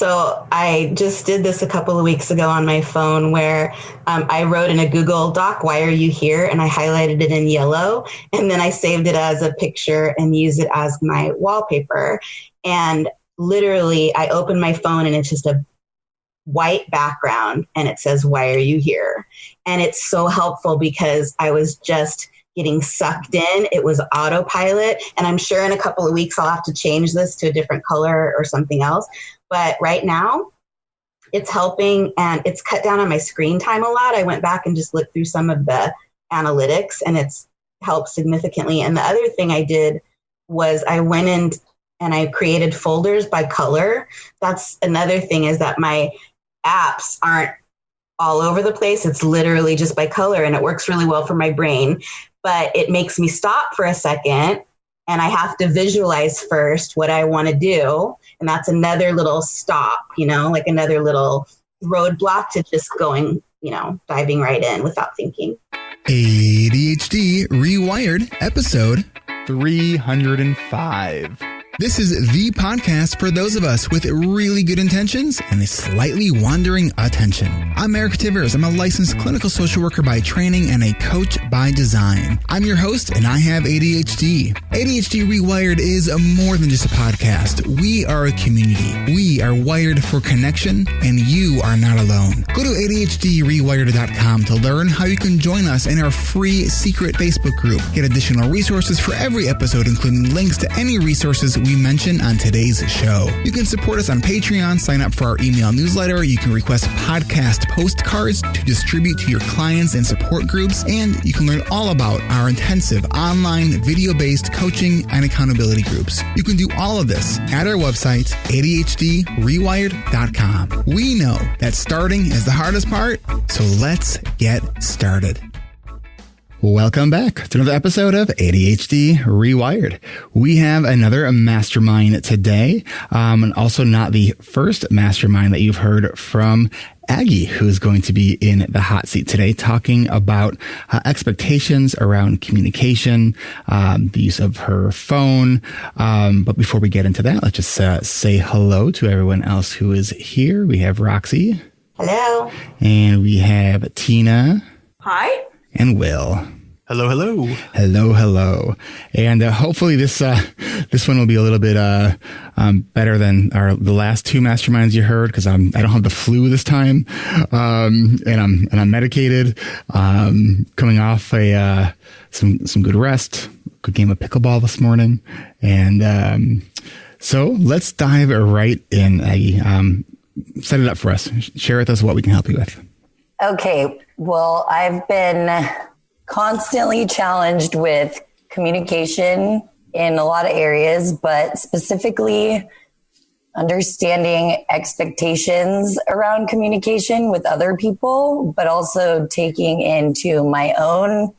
So I just did this a couple of weeks ago on my phone where I wrote in a Google Doc, "Why are you here?" And I highlighted it in yellow. And then I saved it as a picture and used it as my wallpaper. And literally I opened my phone and it's just a white background and it says, "Why are you here?" And it's so helpful because I was just getting sucked in. It was autopilot. And I'm sure in a couple of weeks, I'll have to change this to a different color or something else. But right now it's helping and it's cut down on my screen time a lot. I went back and just looked through some of the analytics and it's helped significantly. And the other thing I did was I went in and I created folders by color. That's another thing, is that my apps aren't all over the place. It's literally just by color, and it works really well for my brain. But it makes me stop for a second and I have to visualize first what I want to do. And that's another little stop, like another little roadblock to just going, diving right in without thinking. ADHD Rewired, episode 305. This is the podcast for those of us with really good intentions and a slightly wandering attention. I'm Eric Tivers. I'm a licensed clinical social worker by training and a coach by design. I'm your host and I have ADHD. ADHD Rewired is more than just a podcast. We are a community. We are wired for connection and you are not alone. Go to ADHDrewired.com to learn how you can join us in our free secret Facebook group. Get additional resources for every episode, including links to any resources we mention on today's show. You can support us on Patreon, sign up for our email newsletter. You can request podcast postcards to distribute to your clients and support groups, and you can learn all about our intensive online video-based coaching and accountability groups. You can do all of this at our website, ADHDrewired.com. We know that starting is the hardest part, so let's get started. Welcome back to another episode of ADHD Rewired. We have another mastermind today, and also not the first mastermind that you've heard from Aggie, who is going to be in the hot seat today, talking about expectations around communication, the use of her phone. But before we get into that, let's just say hello to everyone else who is here. We have Roxy. Hello. And we have Tina. Hi. And Will. Hello, hello. Hello, hello. And hopefully this one will be a little bit better than the last two masterminds you heard, because I don't have the flu this time, and I'm medicated, coming off some good rest, good game of pickleball this morning, and so let's dive right in, Aggie. Set it up for us. Share with us what we can help you with. Okay. Well, I've been constantly challenged with communication in a lot of areas, but specifically understanding expectations around communication with other people, but also taking into my own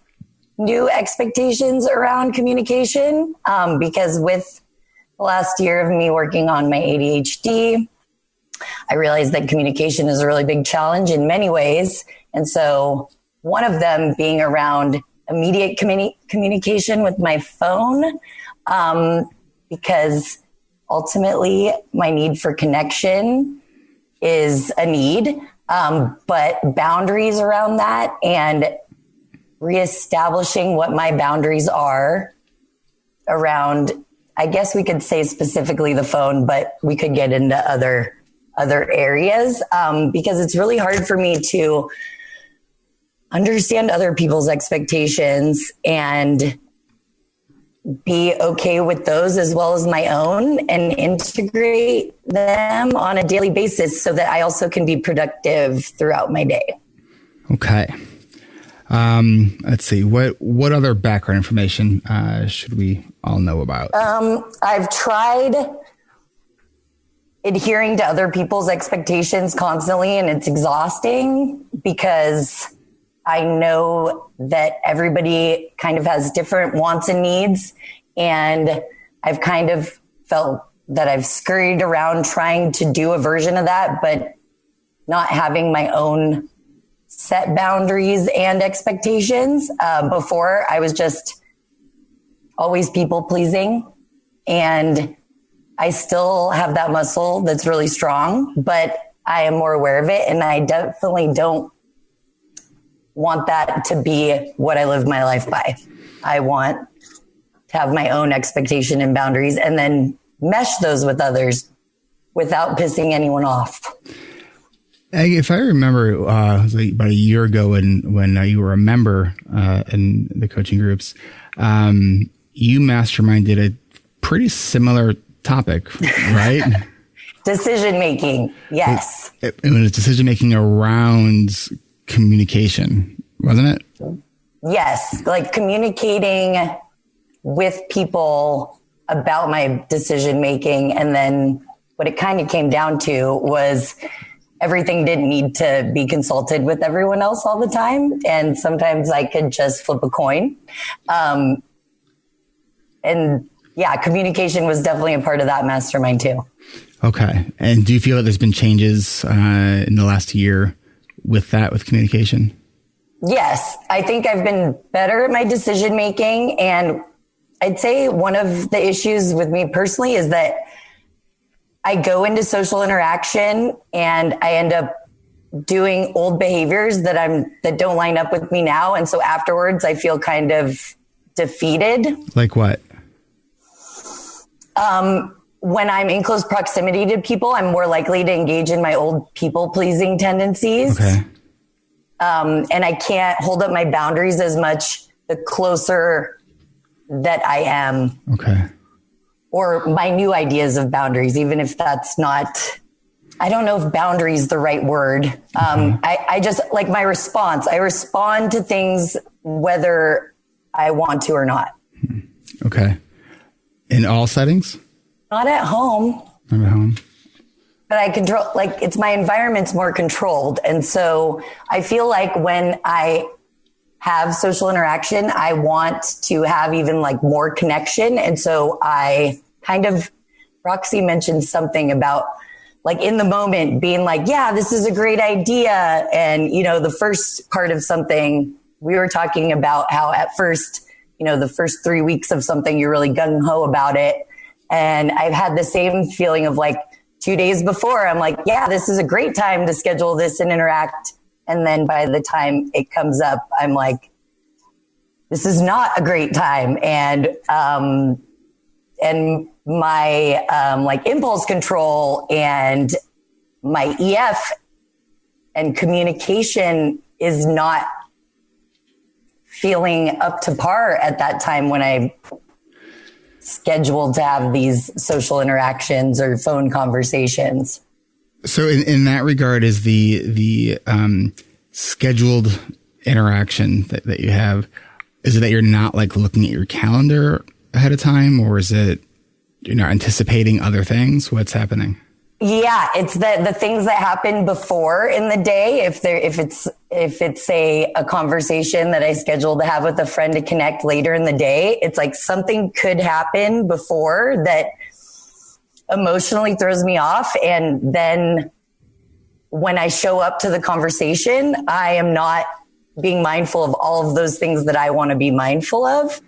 new expectations around communication. Because with the last year of me working on my ADHD, I realized that communication is a really big challenge in many ways. And so one of them being around immediate communication with my phone, because ultimately my need for connection is a need, but boundaries around that and reestablishing what my boundaries are around, I guess we could say specifically the phone, but we could get into other areas, because it's really hard for me to understand other people's expectations and be okay with those as well as my own and integrate them on a daily basis so that I also can be productive throughout my day. Okay. Let's see. What other background information should we all know about? I've tried adhering to other people's expectations constantly, and it's exhausting because I know that everybody kind of has different wants and needs. And I've kind of felt that I've scurried around trying to do a version of that, but not having my own set boundaries and expectations. Before I was just always people pleasing, and I still have that muscle that's really strong, but I am more aware of it. And I definitely don't want that to be what I live my life by. I want to have my own expectation and boundaries and then mesh those with others without pissing anyone off. Aggie, if I remember, it was like about a year ago when you were a member in the coaching groups, you masterminded a pretty similar topic, right? Decision making, yes. It was decision making around communication, wasn't it? Yes, like communicating with people about my decision making. And then what it kind of came down to was everything didn't need to be consulted with everyone else all the time. And sometimes I could just flip a coin. And yeah, communication was definitely a part of that mastermind too. Okay. And do you feel that there's been changes in the last year with communication? Yes, I think I've been better at my decision making. And I'd say one of the issues with me personally is that I go into social interaction and I end up doing old behaviors that don't line up with me now. And so afterwards I feel kind of defeated. Like what? When I'm in close proximity to people, I'm more likely to engage in my old people pleasing tendencies. Okay. And I can't hold up my boundaries as much the closer that I am. Okay. Or my new ideas of boundaries, even if that's not, I don't know if boundary is the right word. I just like my response. I respond to things whether I want to or not. Okay. In all settings? Not at home. Not at home. But I control, like it's my environment's more controlled. And so I feel like when I have social interaction, I want to have even like more connection. And so I kind of, Roxy mentioned something about like in the moment being like, yeah, this is a great idea. And, you know, the first part of something we were talking about how at first, you know, the first 3 weeks of something, you're really gung ho about it. And I've had the same feeling of like 2 days before, I'm like, yeah, this is a great time to schedule this and interact. And then by the time it comes up, I'm like, this is not a great time. And my, like impulse control and my EF and communication is not feeling up to par at that time when I scheduled to have these social interactions or phone conversations. So in that regard, is the scheduled interaction that you have, is it that you're not like looking at your calendar ahead of time, or is it you're not anticipating other things? What's happening? Yeah, it's the things that happen before in the day. If it's a conversation that I scheduled to have with a friend to connect later in the day, it's like something could happen before that emotionally throws me off. And then when I show up to the conversation, I am not being mindful of all of those things that I want to be mindful of.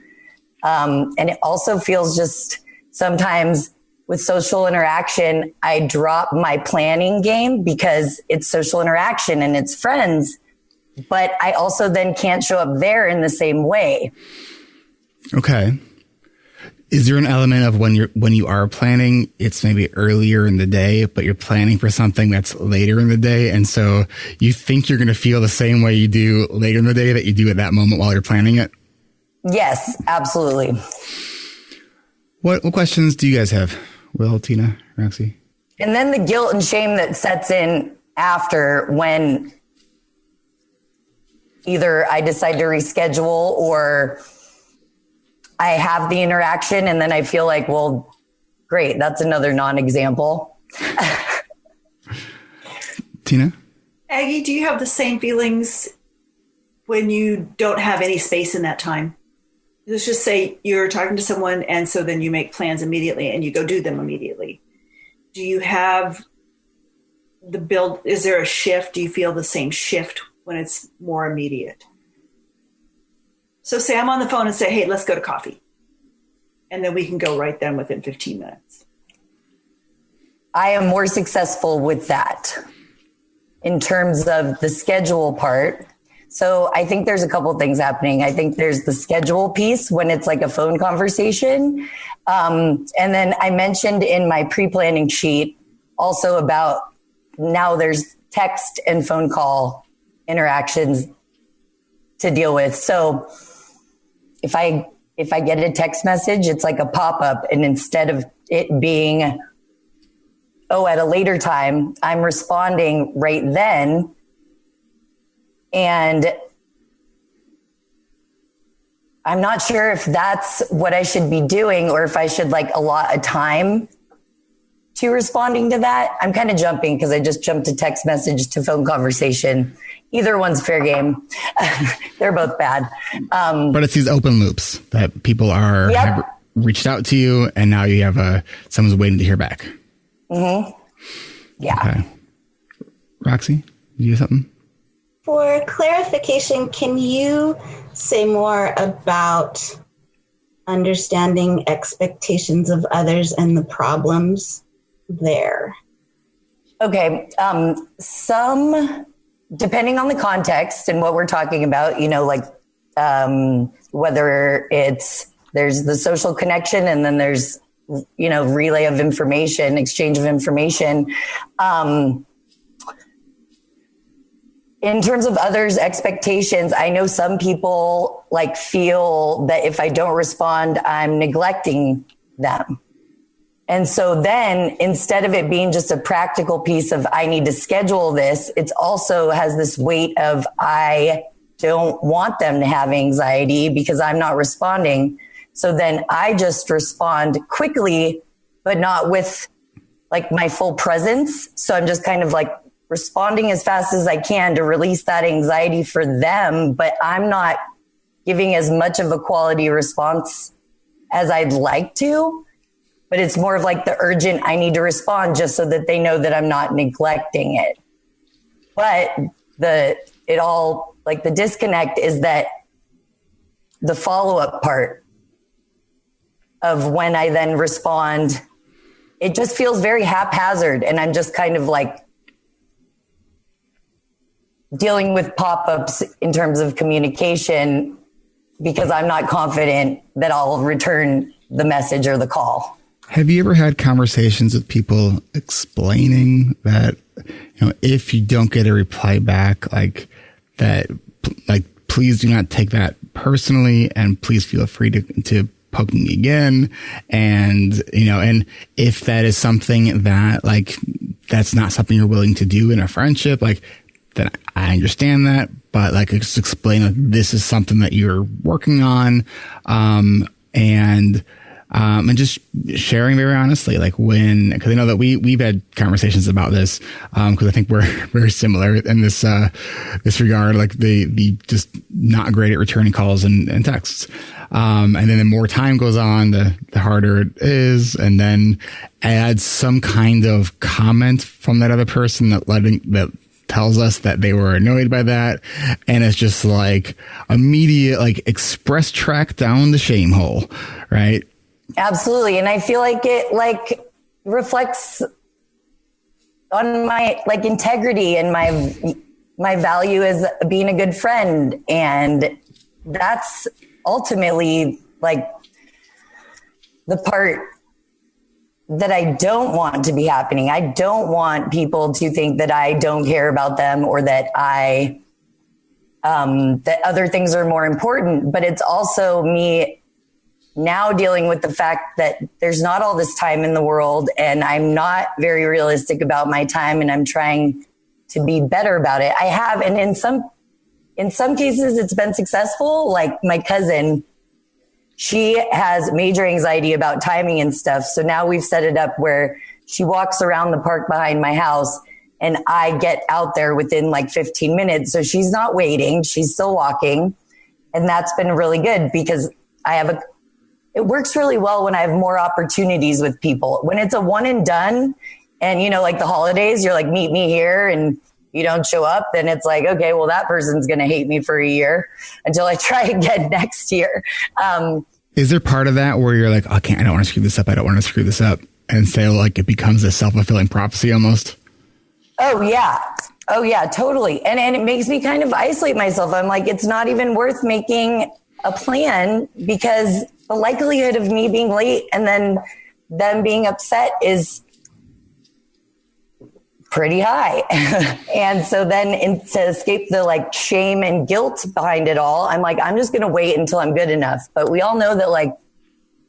And it also feels just sometimes with social interaction, I drop my planning game because it's social interaction and it's friends, but I also then can't show up there in the same way. Okay. Is there an element of when you are planning, it's maybe earlier in the day, but you're planning for something that's later in the day, and so you think you're going to feel the same way you do later in the day that you do at that moment while you're planning it? Yes, absolutely. What questions do you guys have? Will, Tina, Roxy? And then the guilt and shame that sets in after when either I decide to reschedule or I have the interaction and then I feel like, well, great, that's another non-example. Tina? Aggie, do you have the same feelings when you don't have any space in that time? Let's just say you're talking to someone and so then you make plans immediately and you go do them immediately. Do you have the build? Is there a shift? Do you feel the same shift when it's more immediate? So say I'm on the phone and say, hey, let's go to coffee. And then we can go right then within 15 minutes. I am more successful with that in terms of the schedule part. So I think there's a couple things happening. I think there's the schedule piece when it's like a phone conversation. And then I mentioned in my pre-planning sheet also about now there's text and phone call interactions to deal with. So if I get a text message, it's like a pop-up, and instead of it being, at a later time, I'm responding right then. And I'm not sure if that's what I should be doing or if I should like allot a time to responding to that. I'm kind of jumping because I just jumped to text message to phone conversation. Either one's fair game. They're both bad. But it's these open loops that people have reached out to you, and now you have someone's waiting to hear back. Mm-hmm. Yeah. Okay. Roxy, do you have something? For clarification, can you say more about understanding expectations of others and the problems there? Okay. Depending on the context and what we're talking about, whether there's the social connection and then there's, relay of information, exchange of information. In terms of others' expectations, I know some people feel that if I don't respond, I'm neglecting them. And so then instead of it being just a practical piece of I need to schedule this, it also has this weight of I don't want them to have anxiety because I'm not responding. So then I just respond quickly, but not with my full presence. So I'm just kind of responding as fast as I can to release that anxiety for them, but I'm not giving as much of a quality response as I'd like to. But it's more of the urgent, I need to respond just so that they know that I'm not neglecting it. But the disconnect is that the follow-up part of when I then respond, it just feels very haphazard. And I'm just kind of dealing with pop-ups in terms of communication because I'm not confident that I'll return the message or the call. Have you ever had conversations with people explaining that, if you don't get a reply back, please do not take that personally, and please feel free to poke me again. And, and if that is something that that's not something you're willing to do in a friendship, then I understand that, but just explain this is something that you're working on, and just sharing very honestly, because I know that we've had conversations about this, because I think we're very similar in this regard, the just not great at returning calls and texts. And then the more time goes on, the harder it is. And then add some kind of comment from that other person that tells us that they were annoyed by that. And it's just immediate, express track down the shame hole, right? Absolutely. And I feel like it reflects on my integrity and my value as being a good friend. And that's ultimately the part that I don't want to be happening. I don't want people to think that I don't care about them or that that other things are more important, but it's also me now dealing with the fact that there's not all this time in the world and I'm not very realistic about my time and I'm trying to be better about it. I have, and in some cases it's been successful. My cousin, she has major anxiety about timing and stuff. So now we've set it up where she walks around the park behind my house and I get out there within 15 minutes. So she's not waiting. She's still walking. And that's been really good because it works really well when I have more opportunities with people. When it's a one and done and, the holidays, you're meet me here and you don't show up, then it's okay, well, that person's going to hate me for a year until I try again next year. Is there part of that where you're I don't want to screw this up. I don't want to screw this up. And say like it becomes a self-fulfilling prophecy almost. Oh yeah, totally. And it makes me kind of isolate myself. I'm like, it's not even worth making a plan because the likelihood of me being late and then them being upset is pretty high. And so then to escape the like shame and guilt behind it all, I'm like, I'm just going to wait until I'm good enough. But we all know that like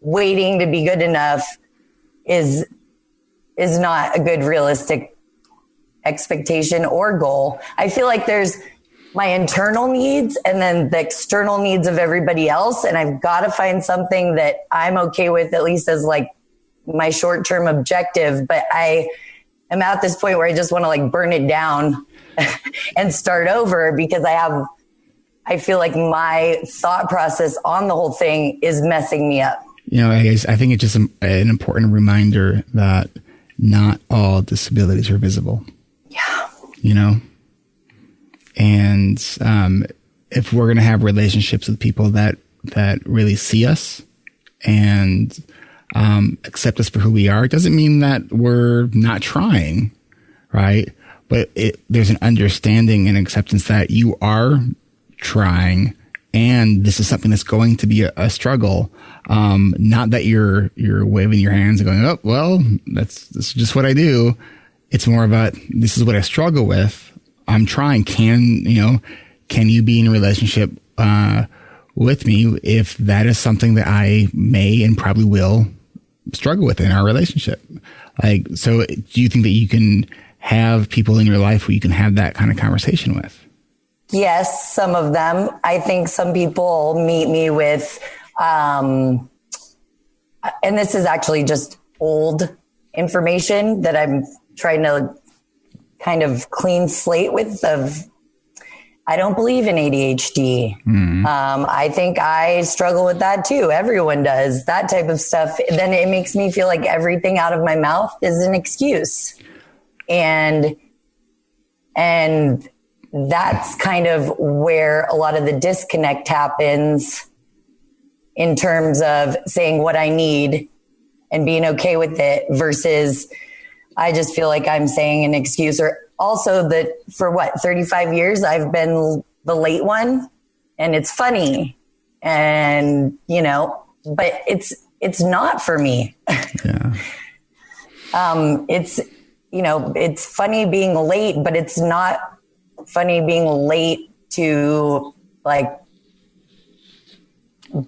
waiting to be good enough is not a good realistic expectation or goal. I feel like there's my internal needs and then the external needs of everybody else. And I've got to find something that I'm okay with, at least as like my short-term objective. But I am at this point where I just want to like burn it down and start over because I feel like my thought process on the whole thing is messing me up. You know, I think it's just an important reminder that not all disabilities are visible. Yeah. You know? And if we're going to have relationships with people that really see us and accept us for who we are, it doesn't mean that we're not trying, right? But there's an understanding and acceptance that you are trying, and this is something that's going to be a struggle. Not that you're waving your hands and going, oh, well, this is just what I do. It's more about, this is what I struggle with. I'm trying. Can you be in a relationship with me if that is something that I may and probably will struggle with in our relationship? Like, so do you think that you can have people in your life who you can have that kind of conversation with? Yes, some of them. I think some people meet me with, and this is actually just old information that I'm trying to kind of clean slate with. I don't believe in ADHD. Mm-hmm. I think I struggle with that too. Everyone does that type of stuff. Then it makes me feel like everything out of my mouth is an excuse. And that's kind of where a lot of the disconnect happens in terms of saying what I need and being okay with it versus I just feel like I'm saying an excuse. Or also that for 35 years, I've been the late one, and it's funny and, but it's not for me. Yeah. It's funny being late, but it's not funny being late to like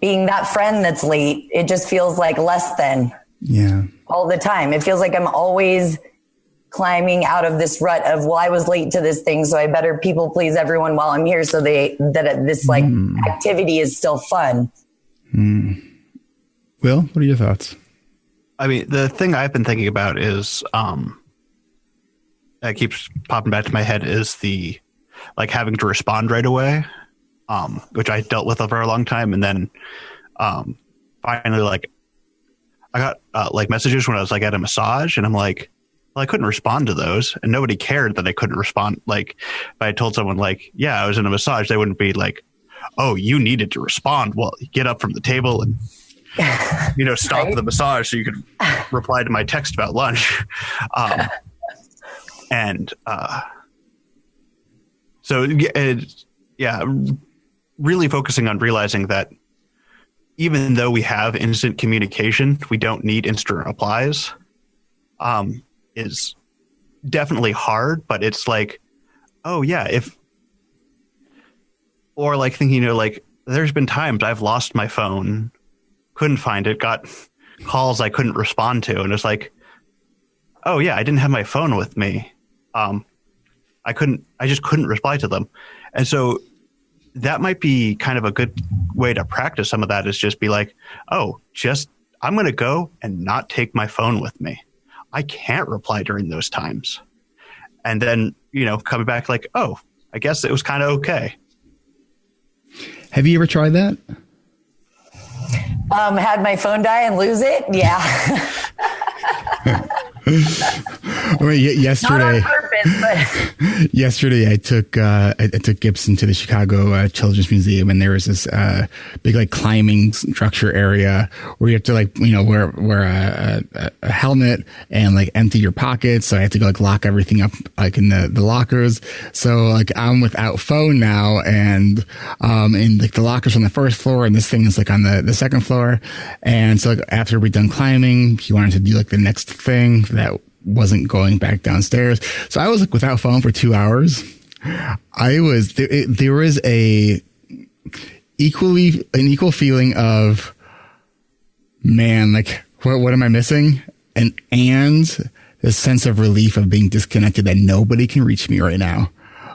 being that friend that's late. It just feels like less than. Yeah. All the time. It feels like I'm always climbing out of this rut of, well, I was late to this thing, so I better people please everyone while I'm here so this activity is still fun. Mm. Will, what are your thoughts? I mean, the thing I've been thinking about is that keeps popping back to my head is the like having to respond right away, which I dealt with for a long time. And then finally, like, I got like messages when I was like at a massage, and I'm like, well, I couldn't respond to those, and nobody cared that I couldn't respond. Like, if I told someone like, yeah, I was in a massage, they wouldn't be like, oh, you needed to respond. Well, get up from the table and stop right? The massage so you could reply to my text about lunch. So really focusing on realizing that even though we have instant communication, we don't need instant replies, is definitely hard, but it's like, oh yeah, or like thinking, like there's been times I've lost my phone, couldn't find it, got calls I couldn't respond to. And it's like, oh yeah, I didn't have my phone with me. I just couldn't reply to them. And so that might be kind of a good way to practice some of that, is just be like, oh, I'm going to go and not take my phone with me. I can't reply during those times. And then, coming back like, oh, I guess it was kind of okay. Have you ever tried that? Had my phone die and lose it? Yeah. Yesterday, not on purpose, but yesterday I took Gibson to the Chicago Children's Museum, and there was this big like climbing structure area where you have to wear a helmet and like empty your pockets. So I had to go like lock everything up like in the lockers. So like I'm without phone now, and like the lockers on the first floor, and this thing is like on the second floor. And so like, after we're done climbing, he wanted to do like the next thing that wasn't going back downstairs. So I was like without phone for 2 hours. There was an equal feeling of, man, like what am I missing? And the sense of relief of being disconnected, that nobody can reach me right now.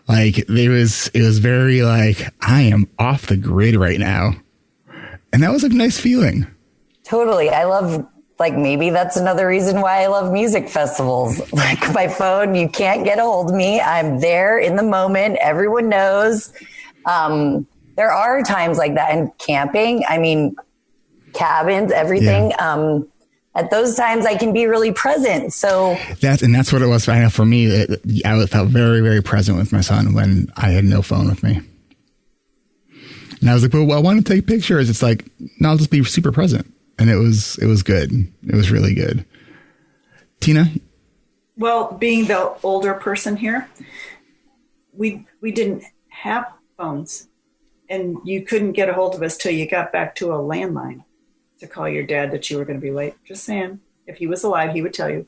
Like it was very like, I am off the grid right now. And that was a nice feeling. Totally. I love, like, maybe that's another reason why I love music festivals. Like my phone, you can't get a hold of me. I'm there in the moment. Everyone knows. There are times like that in camping. I mean, cabins, everything. Yeah. At those times I can be really present. So that's what it was. I know for me, I felt very, very present with my son when I had no phone with me. And I was like, well, I want to take pictures. It's like, no, I'll just be super present. And it was good. It was really good. Tina? Well, being the older person here, we didn't have phones, and you couldn't get a hold of us till you got back to a landline to call your dad that you were going to be late. Just saying, if he was alive, he would tell you.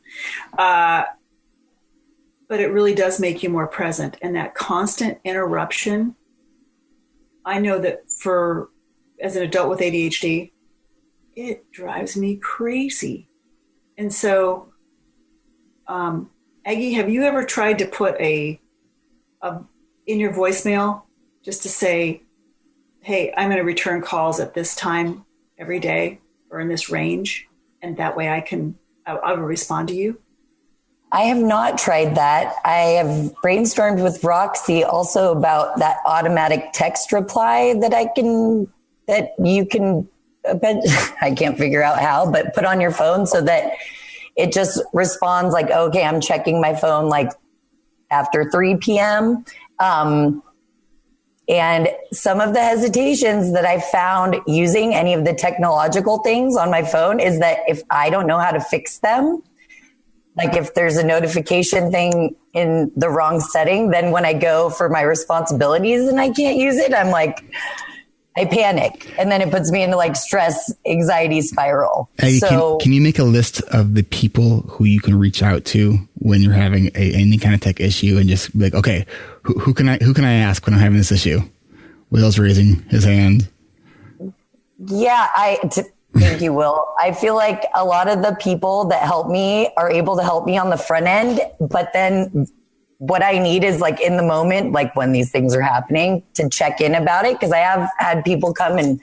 But it really does make you more present. And that constant interruption, I know that as an adult with ADHD, it drives me crazy. And so, Aggie, have you ever tried to put in your voicemail just to say, hey, I'm going to return calls at this time every day or in this range, and that way I will respond to you? I have not tried that. I have brainstormed with Roxy also about that automatic text reply that you can, I can't figure out how, but put on your phone so that it just responds like, okay, I'm checking my phone like after 3 p.m. And some of the hesitations that I found using any of the technological things on my phone is that if I don't know how to fix them, like if there's a notification thing in the wrong setting, then when I go for my responsibilities and I can't use it, I'm like, I panic. And then it puts me into like stress, anxiety spiral. Aggie, can you make a list of the people who you can reach out to when you're having any kind of tech issue, and just be like, okay, who can I ask when I'm having this issue? Will's raising his hand. Yeah, thank you, Will. I feel like a lot of the people that help me are able to help me on the front end, but then what I need is like in the moment, like when these things are happening, to check in about it. Cause I have had people come and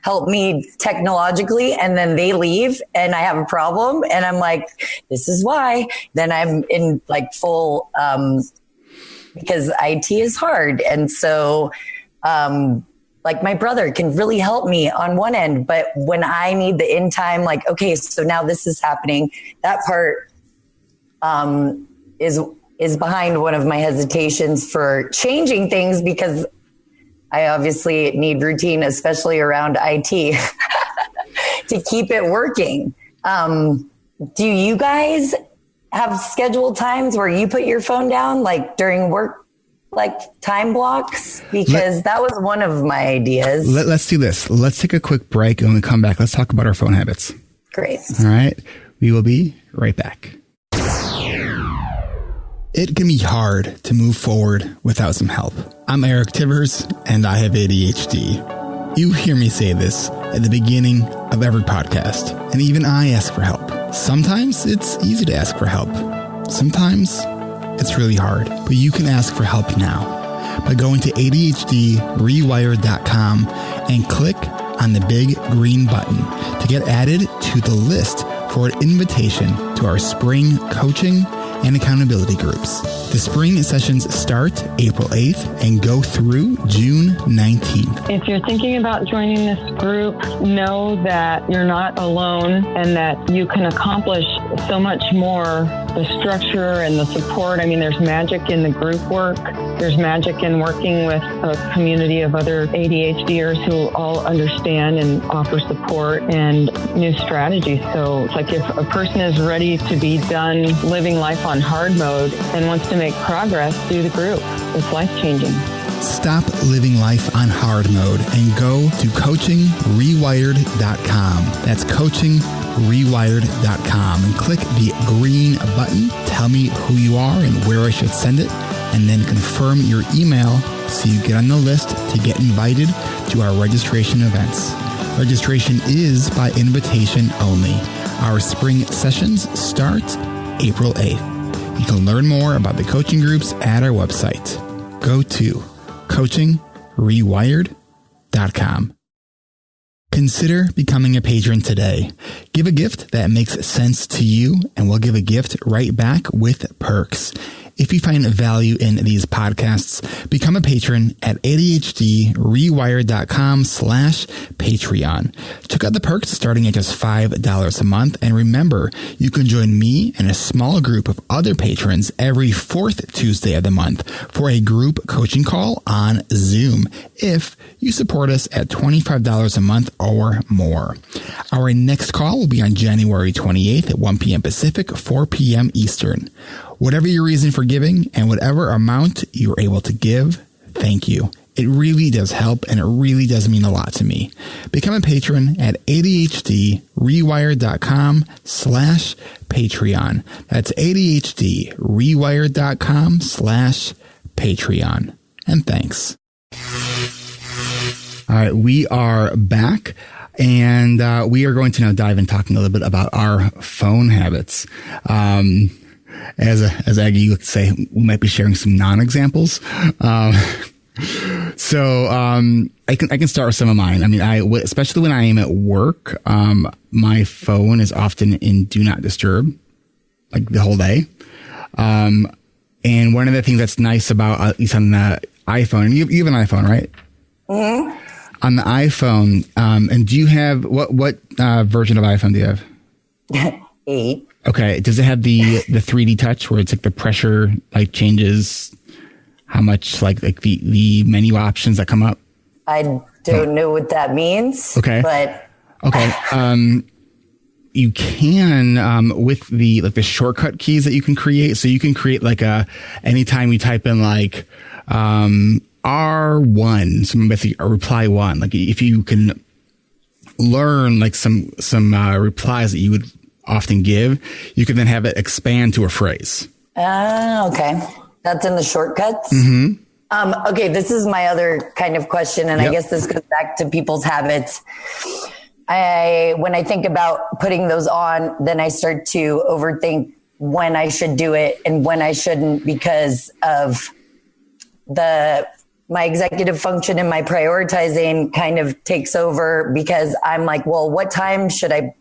help me technologically, and then they leave and I have a problem and I'm like, this is why. Then I'm in like full, because IT is hard. And so, like my brother can really help me on one end, but when I need the in time, like, okay, so now this is happening, that part, is behind one of my hesitations for changing things, because I obviously need routine, especially around IT, to keep it working. Do you guys have scheduled times where you put your phone down, like during work, like time blocks? Because that was one of my ideas. Let's do this. Let's take a quick break, and when we come back, let's talk about our phone habits. Great. All right. We will be right back. It can be hard to move forward without some help. I'm Eric Tivers, and I have ADHD. You hear me say this at the beginning of every podcast, and even I ask for help. Sometimes it's easy to ask for help. Sometimes it's really hard, but you can ask for help now by going to ADHDrewired.com and click on the big green button to get added to the list for an invitation to our spring coaching and accountability groups. The spring sessions start April 8th and go through June 19th. If you're thinking about joining this group, know that you're not alone and that you can accomplish so much more the structure and the support. I mean, there's magic in the group work. There's magic in working with a community of other ADHDers who all understand and offer support and new strategies. So it's like if a person is ready to be done living life on hard mode and wants to make progress, do the group. It's life-changing. Stop living life on hard mode and go to coachingrewired.com. That's coachingrewired.com and click the green button. Tell me who you are and where I should send it, and then confirm your email so you get on the list to get invited to our registration events. Registration is by invitation only. Our spring sessions start April 8th. You can learn more about the coaching groups at our website. Go to coachingrewired.com. Consider becoming a patron today. Give a gift that makes sense to you, and we'll give a gift right back with perks. If you find value in these podcasts, become a patron at ADHDrewired.com/Patreon. Check out the perks starting at just $5 a month. And remember, you can join me and a small group of other patrons every fourth Tuesday of the month for a group coaching call on Zoom if you support us at $25 a month or more. Our next call will be on January 28th at 1 p.m. Pacific, 4 p.m. Eastern. Whatever your reason for giving and whatever amount you're able to give, thank you. It really does help, and it really does mean a lot to me. Become a patron at ADHDrewired.com/Patreon. That's ADHDrewired.com/Patreon. And thanks. All right, we are back, and we are going to now dive in talking a little bit about our phone habits. As Aggie, you would say, we might be sharing some non-examples. So I can start with some of mine. I mean, especially when I am at work, my phone is often in do not disturb, like the whole day. And one of the things that's nice about, at least on the iPhone, and you have an iPhone, right? Mm-hmm. On the iPhone, and do you have, what version of iPhone do you have? 8. Okay. Does it have the 3D touch where it's like the pressure like changes how much like the menu options that come up? I don't know what that means. Okay. But okay. You can with the shortcut keys that you can create. So you can create like anytime you type in like R1, so basically a reply 1. Like if you can learn like some replies that you would often give, you can then have it expand to a phrase. Okay. That's in the shortcuts. Mm-hmm. Okay. This is my other kind of question. And Yep. I guess this goes back to people's habits. When I think about putting those on, then I start to overthink when I should do it and when I shouldn't because of my executive function and my prioritizing kind of takes over because I'm like, well, what time should I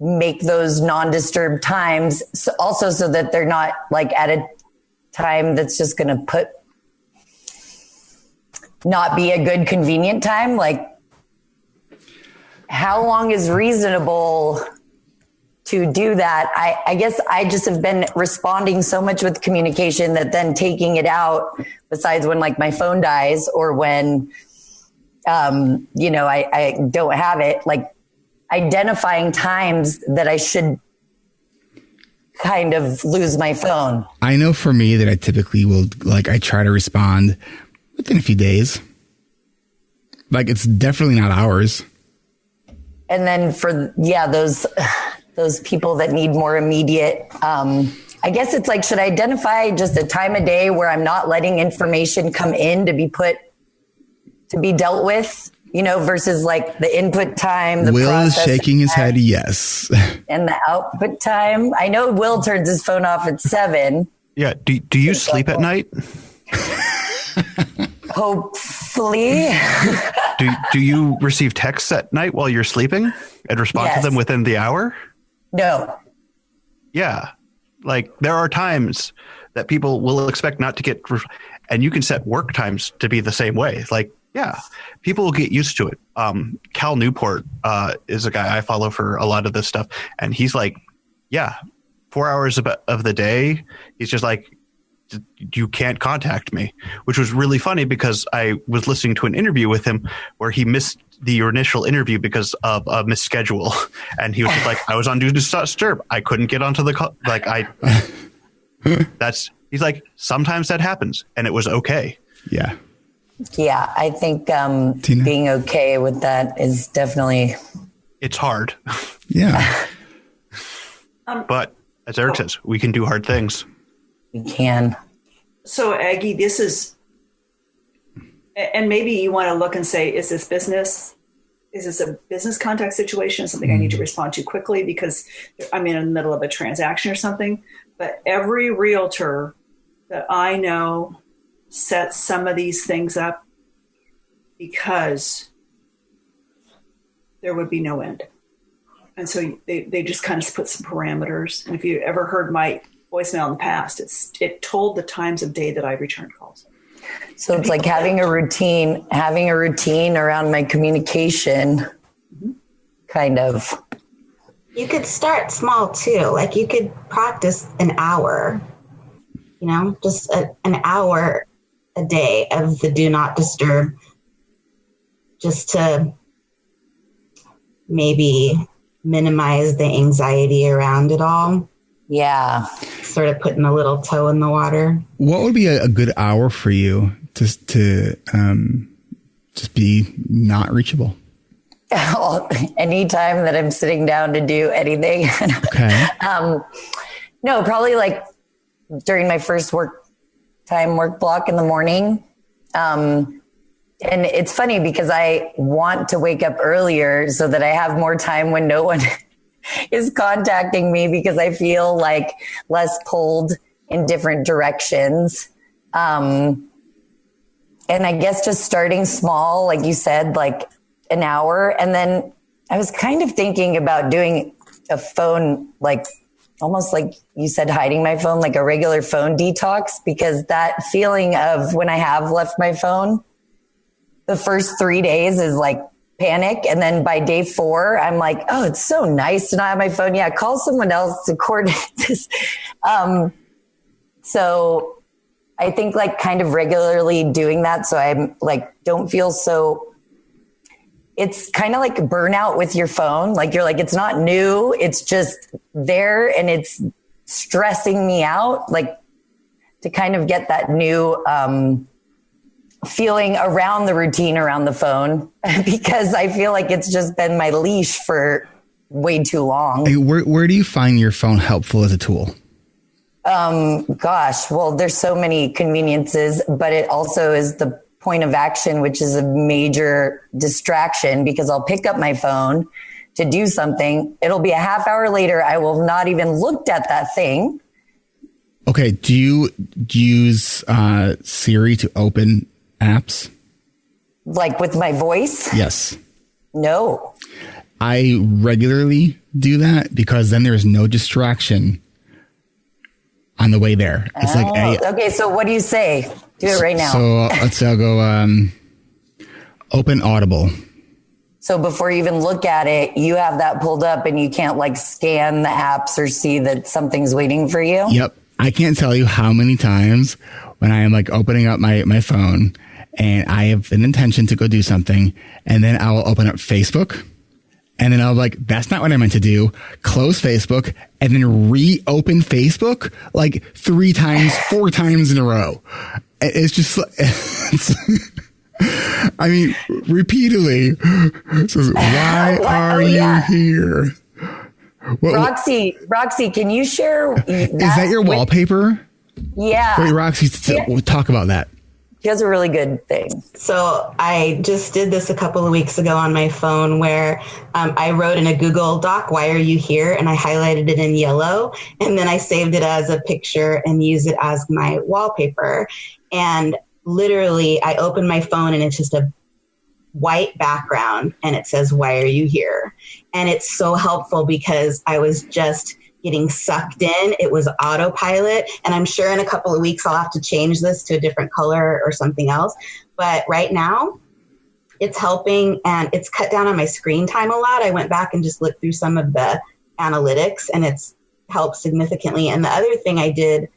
make those non-disturbed times also so that they're not like at a time that's just going to not be a good convenient time? Like how long is reasonable to do that? I guess I just have been responding so much with communication that then taking it out besides when like my phone dies or when, I don't have it, like identifying times that I should kind of lose my phone. I know for me that I typically will, like, I try to respond within a few days. Like, it's definitely not hours. And then for, those people that need more immediate, I guess it's like, should I identify just a time of day where I'm not letting information come in to be dealt with, versus like the input time, the Will is processing shaking his time, head yes. and the output time. I know Will turns his phone off at 7. Yeah. Do you sleep at night? Hopefully. Do you receive texts at night while you're sleeping and respond to them within the hour? No. Yeah. Like there are times that people will expect not to get, and you can set work times to be the same way. Like Yeah, people will get used to it. Cal Newport is a guy I follow for a lot of this stuff. And he's like, yeah, 4 hours of the day, he's just like, you can't contact me, which was really funny because I was listening to an interview with him where he missed the initial interview because of a misschedule. And he was just like, I was on Do Not Disturb. I couldn't get onto the call. He's like, sometimes that happens and it was okay. Yeah. Yeah. I think being okay with that is definitely. It's hard. Yeah. But as Eric says, we can do hard things. We can. So Aggie, this is, and maybe you want to look and say, is this business? Is this a business contact situation? Something I need to respond to quickly because I'm in the middle of a transaction or something. But every realtor that I know sets some of these things up because there would be no end. And so they just kind of put some parameters. And if you ever heard my voicemail in the past, it told the times of day that I returned calls. So it's like having a routine around my communication, kind of. You could start small too. Like you could practice an hour, just an hour a day of the Do Not Disturb, just to maybe minimize the anxiety around it all. Yeah. Sort of putting a little toe in the water. What would be a good hour for you just to just be not reachable? Anytime that I'm sitting down to do anything. Okay. No, probably like during my first work block in the morning. And it's funny because I want to wake up earlier so that I have more time when no one is contacting me because I feel like less pulled in different directions. And I guess just starting small, like you said, like an hour. And then I was kind of thinking about doing a phone, like almost like you said, hiding my phone, like a regular phone detox, because that feeling of when I have left my phone, the first 3 days is like panic. And then by day 4, I'm like, oh, it's so nice to not have my phone. Yeah. Call someone else to coordinate this. So I think like kind of regularly doing that. So I'm like, don't feel so, it's kind of like burnout with your phone. Like you're like, it's not new. It's just there and it's stressing me out. Like to kind of get that new, feeling around the routine around the phone because I feel like it's just been my leash for way too long. Hey, where do you find your phone helpful as a tool? Gosh, well, there's so many conveniences, but it also is the point of action, which is a major distraction because I'll pick up my phone to do something. It'll be a half hour later. I will not even looked at that thing. Okay. Do you use Siri to open apps? Like with my voice? Yes. No. I regularly do that because then there's no distraction on the way there. It's okay. So what do you say? Do it right now. So let's say I'll go open Audible. So before you even look at it, you have that pulled up and you can't like scan the apps or see that something's waiting for you? Yep. I can't tell you how many times when I am like opening up my phone and I have an intention to go do something and then I will open up Facebook and then I'll be like, that's not what I meant to do. Close Facebook and then reopen Facebook like 3 times, 4 times in a row. It's just, I mean, repeatedly. So why are you here? Roxy, can you share? Is that your wallpaper? Yeah. Wait, Roxy, we'll talk about that. She has a really good thing. So I just did this a couple of weeks ago on my phone where I wrote in a Google Doc, why are you here? And I highlighted it in yellow. And then I saved it as a picture and used it as my wallpaper. And literally I opened my phone and it's just a white background and it says, why are you here? And it's so helpful because I was just getting sucked in. It was autopilot. And I'm sure in a couple of weeks, I'll have to change this to a different color or something else. But right now, it's helping, and it's cut down on my screen time a lot. I went back and just looked through some of the analytics, and it's helped significantly. And the other thing I did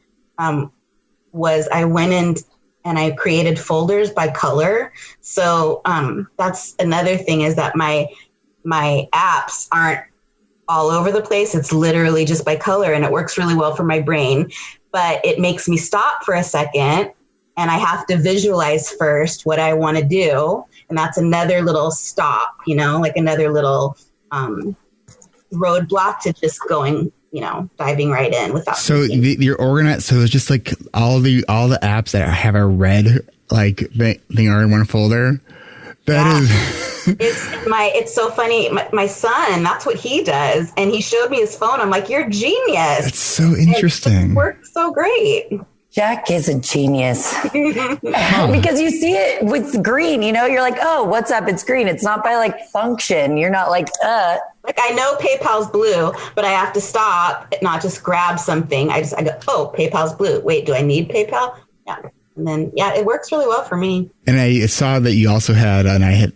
was I went in and I created folders by color. So that's another thing, is that my apps aren't all over the place. It's literally just by color, and it works really well for my brain. But it makes me stop for a second, and I have to visualize first what I want to do. And that's another little stop, like another little roadblock to just going, diving right in without. So you're organized. So it's just like all the apps that have a red thing are in one folder. That is. It's so funny. My son, that's what he does, and he showed me his phone. I'm like, you're a genius. It's so interesting. It works so great. Jack is a genius because you see it with green, you're like, oh, what's up? It's green. It's not by function. You're not like I know PayPal's blue, but I have to stop, not just grab something. I go, oh, PayPal's blue. Wait, do I need PayPal? Yeah. And then, it works really well for me. And I saw that you also had, and I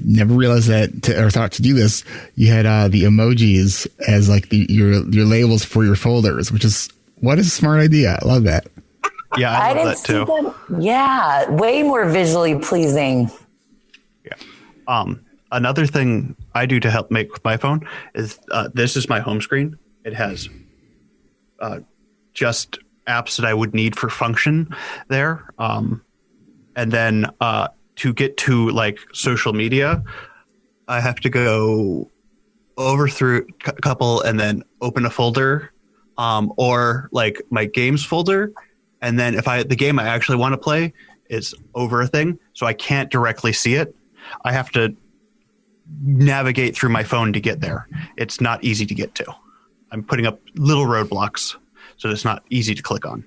never realized or thought to do this. You had the emojis as your labels for your folders, which is, what a smart idea. I love that. Yeah, I love that too. Yeah, way more visually pleasing. Yeah. Another thing I do to help make with my phone is this is my home screen. It has just apps that I would need for function there. And then to get to social media, I have to go over through a couple and then open a folder or my games folder. And then if the game I actually want to play is over a thing, so I can't directly see it, I have to navigate through my phone to get there. It's not easy to get to. I'm putting up little roadblocks so it's not easy to click on.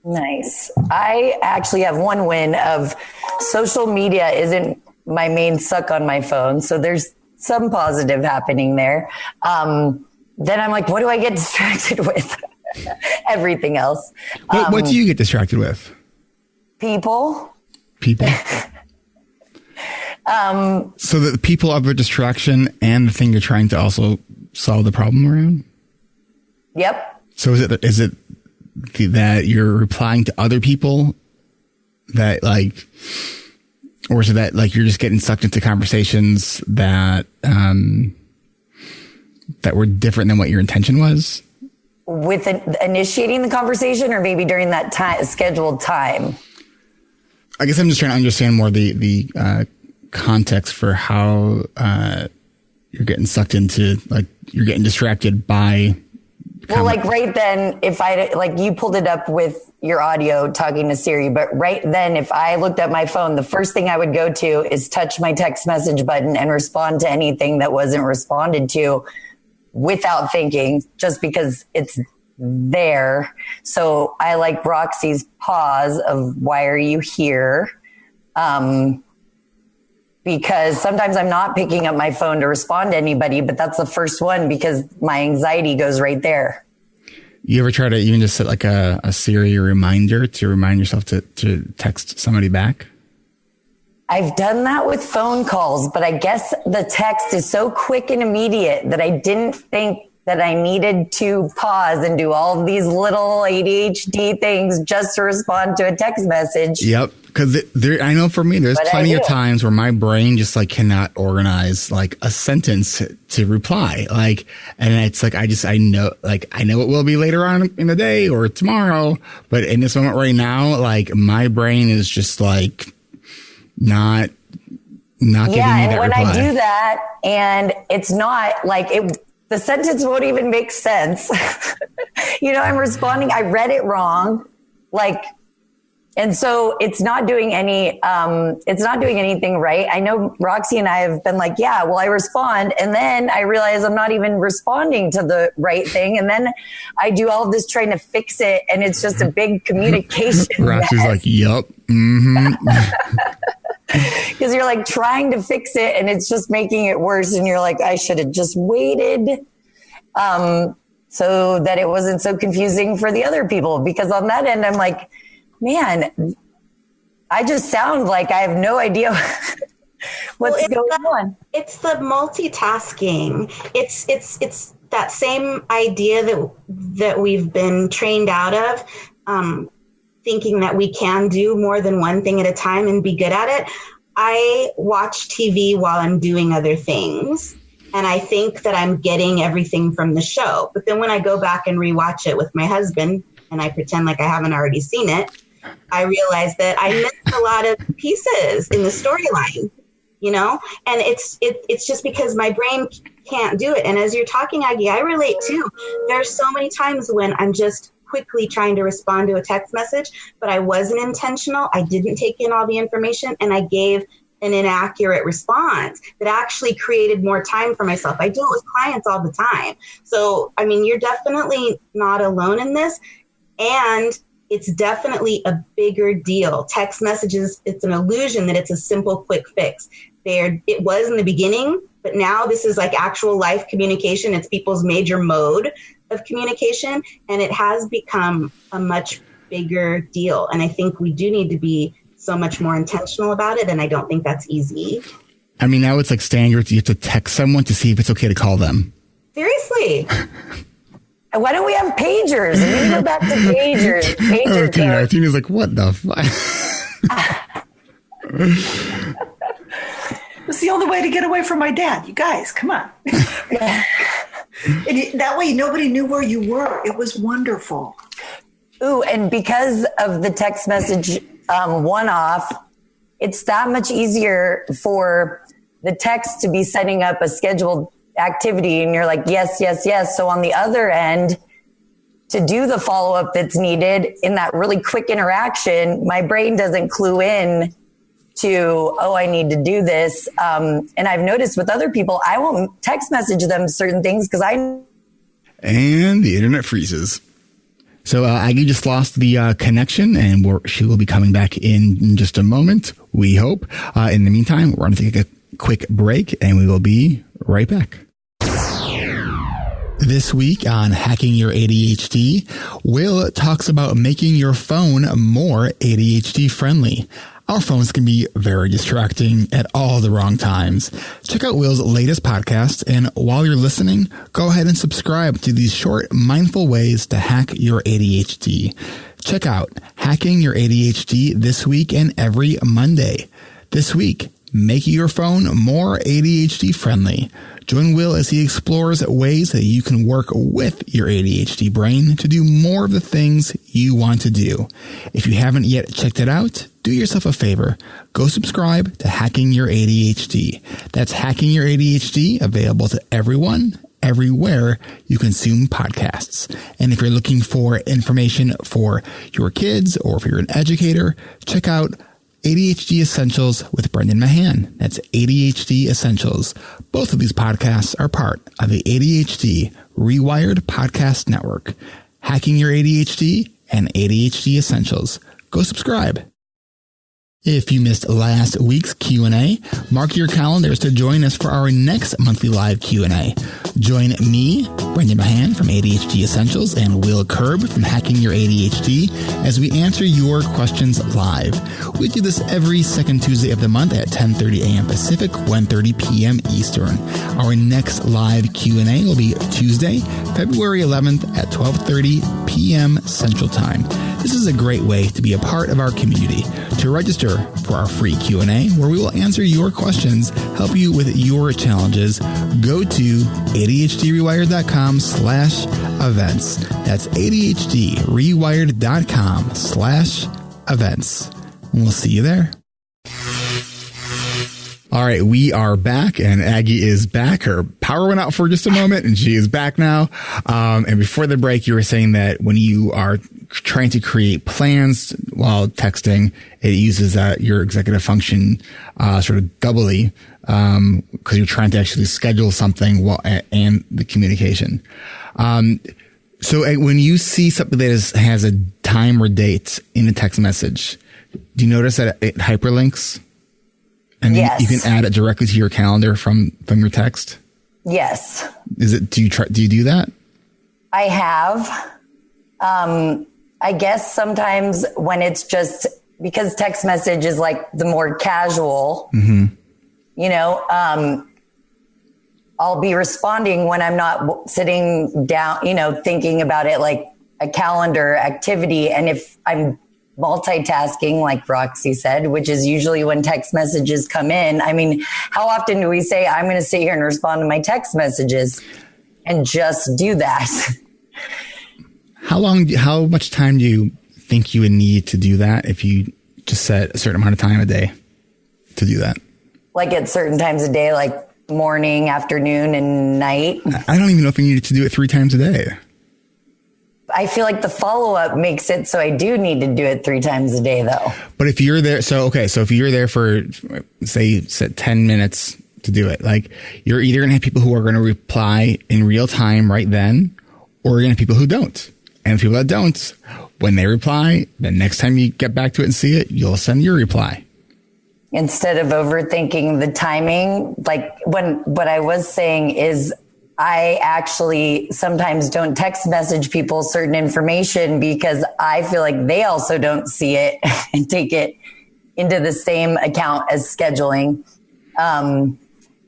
Nice. I actually have one win of social media isn't my main suck on my phone. So there's some positive happening there. Then I'm like, what do I get distracted with? Everything else. What do you get distracted with? People. So the people are the distraction and the thing you're trying to also solve the problem around? Yep. So is it that you're replying to other people that or is it that you're just getting sucked into conversations that were different than what your intention was? With initiating the conversation, or maybe during that scheduled time? I guess I'm just trying to understand more the context for how you're getting sucked into, you're getting distracted by. Well, right then, if you pulled it up with your audio talking to Siri, but right then, if I looked at my phone, the first thing I would go to is touch my text message button and respond to anything that wasn't responded to without thinking, just because it's there. So I like Roxy's pause of why are you here? Because sometimes I'm not picking up my phone to respond to anybody, but that's the first one because my anxiety goes right there. You ever try to even just set a Siri reminder to remind yourself to text somebody back? I've done that with phone calls, but I guess the text is so quick and immediate that I didn't think that I needed to pause and do all of these little ADHD things just to respond to a text message. Yep. Because I know for me, there's plenty of times where my brain just cannot organize a sentence to reply. And it's I know it will be later on in the day or tomorrow. But in this moment right now, my brain is just not giving me that and when reply. I do that and it's not the sentence won't even make sense. I'm responding. I read it wrong. And so it's not doing anything right. I know Roxy and I have been I respond. And then I realize I'm not even responding to the right thing. And then I do all of this trying to fix it. And it's just a big communication. Roxy's yup. Mm-hmm. Because you're trying to fix it and it's just making it worse. And you're I should have just waited so that it wasn't so confusing for the other people. Because on that end, I'm man, I just sound like I have no idea What's going on? It's the multitasking. It's that same idea that we've been trained out of, thinking that we can do more than one thing at a time and be good at it. I watch TV while I'm doing other things, and I think that I'm getting everything from the show. But then when I go back and rewatch it with my husband, and I pretend like I haven't already seen it, I realize that I missed a lot of pieces in the storyline, and it's just because my brain can't do it. And as you're talking, Aggie, I relate too. There's so many times when I'm just quickly trying to respond to a text message, but I wasn't intentional. I didn't take in all the information, and I gave an inaccurate response that actually created more time for myself. I do it with clients all the time. So, I mean, you're definitely not alone in this, and it's definitely a bigger deal. Text messages, it's an illusion that it's a simple, quick fix. It was in the beginning, but now this is like actual life communication. It's people's major mode of communication, and it has become a much bigger deal. And I think we do need to be so much more intentional about it, and I don't think that's easy. I mean, now it's like standard. You have to text someone to see if it's okay to call them. Seriously. Why don't we have pagers? We need to go back to pagers. Tina's like, what the fuck? It's the only way to get away from my dad. You guys, come on. That way nobody knew where you were. It was wonderful. Ooh, and because of the text message one-off, it's that much easier for the text to be setting up a scheduled activity, and you're like, yes, yes, yes. So on the other end, to do the follow-up that's needed in that really quick interaction, my brain doesn't clue in to, I need to do this. And I've noticed with other people, I won't text message them certain things because And the internet freezes. So Aggie just lost the connection, and she will be coming back in just a moment, we hope. In the meantime, we're going to take a quick break, and we will be right back. This week on Hacking Your ADHD, Will talks about making your phone more ADHD friendly. Our phones can be very distracting at all the wrong times. Check out Will's latest podcast, and while you're listening, go ahead and subscribe to these short, mindful ways to hack your ADHD. Check out Hacking Your ADHD this week and every Monday. This week, making your phone more ADHD friendly. Join Will as he explores ways that you can work with your ADHD brain to do more of the things you want to do. If you haven't yet checked it out, do yourself a favor. Go subscribe to Hacking Your ADHD. That's Hacking Your ADHD, available to everyone, everywhere you consume podcasts. And if you're looking for information for your kids, or if you're an educator, check out ADHD Essentials with Brendan Mahan. That's ADHD Essentials. Both of these podcasts are part of the ADHD reWired podcast network. Hacking Your ADHD and ADHD Essentials. Go subscribe. If you missed last week's Q&A, mark your calendars to join us for our next monthly live Q&A. Join me, Brendan Mahan from ADHD Essentials, and Will Curb from Hacking Your ADHD as we answer your questions live. We do this every second Tuesday of the month at 10:30 a.m. Pacific, 1:30 p.m. Eastern. Our next live Q&A will be Tuesday, February 11th at 12:30 p.m. Central Time. This is a great way to be a part of our community. To register for our free Q&A, where we will answer your questions, help you with your challenges, go to ADHDrewired.com/events. That's ADHDrewired.com/events. And we'll see you there. All right, we are back, and Aggie is back. Her power went out for just a moment, and she is back now. And before the break, you were saying that when you are trying to create plans while texting, it uses your executive function sort of doubly because you're trying to actually schedule something and the communication. So when you see something that has a time or date in a text message, do you notice that it hyperlinks? And yes. You can add it directly to your calendar from your text? Yes. Do you do that? I have. I guess sometimes when it's just because text message is like the more casual, I'll be responding when I'm not sitting down, thinking about it like a calendar activity. And if I'm multitasking, like Roxy said, which is usually when text messages come in. I mean, how often do we say, I'm going to sit here and respond to my text messages and just do that? How much time do you think you would need to do that if you just set a certain amount of time a day to do that? Like at certain times a day, like morning, afternoon, and night? I don't even know if you needed to do it 3 times a day. I feel like the follow-up makes it so I do need to do it 3 times a day, though. But if you're there, so if you're there for, say, set 10 minutes to do it, like you're either going to have people who are going to reply in real time right then, or you're going to have people who don't. And the people that don't, when they reply, the next time you get back to it and see it, you'll send your reply. Instead of overthinking the timing, like what I was saying is I actually sometimes don't text message people certain information because I feel like they also don't see it and take it into the same account as scheduling. And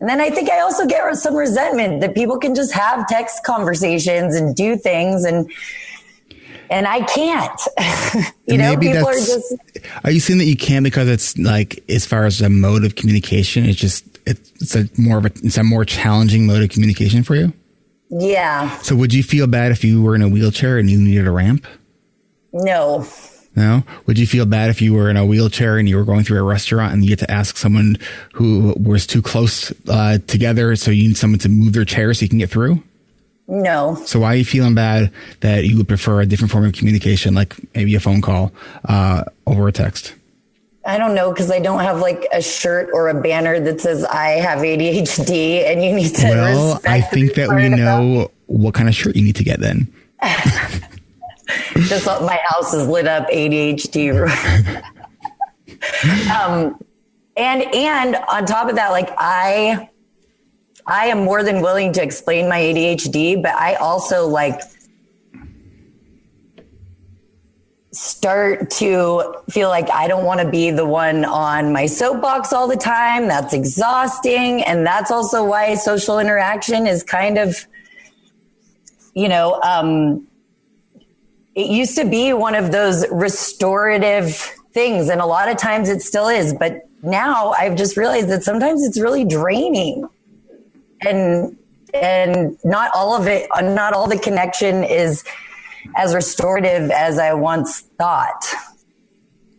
then I think I also get some resentment that people can just have text conversations and do things and I can't. People are just. Are you saying that you can because it's like, as far as a mode of communication, it's a more challenging mode of communication for you? Yeah. So would you feel bad if you were in a wheelchair and you needed a ramp? No. No? Would you feel bad if you were in a wheelchair and you were going through a restaurant and you get to ask someone who was too close together, so you need someone to move their chair so you can get through? No. So why are you feeling bad that you would prefer a different form of communication, like maybe a phone call over a text? I don't know, because I don't have like a shirt or a banner that says I have ADHD and you need to Well, I think that we know what kind of shirt you need to get then. Just my house is lit up ADHD. And on top of that, like I am more than willing to explain my ADHD, but I also like start to feel like I don't want to be the one on my soapbox all the time. That's exhausting. And that's also why social interaction is kind of, it used to be one of those restorative things. And a lot of times it still is. But now I've just realized that sometimes it's really draining. And not all of it, not all the connection is as restorative as I once thought.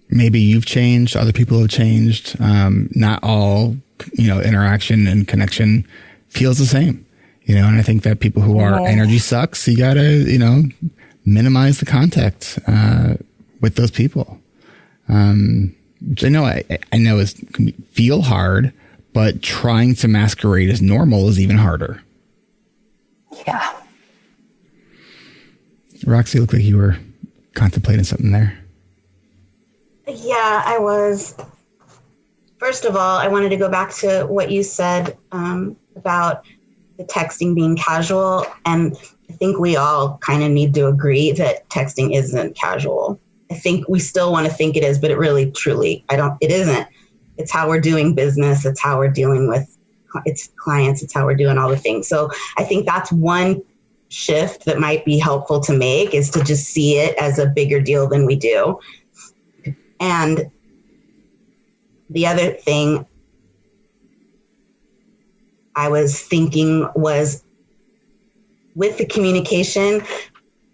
Maybe you've changed. Other people have changed. Not all, interaction and connection feels the same, and I think that people who are energy sucks, you gotta, minimize the contact, with those people. Which I know can feel hard, but trying to masquerade as normal is even harder. Yeah. Roxy, looked like you were contemplating something there. Yeah, I was. First of all, I wanted to go back to what you said about the texting being casual. And I think we all kind of need to agree that texting isn't casual. I think we still want to think it is, but it really, truly, it isn't. It's how we're doing business. It's how we're dealing with its clients. It's how we're doing all the things. So I think that's one shift that might be helpful to make, is to just see it as a bigger deal than we do. And the other thing I was thinking was, with the communication,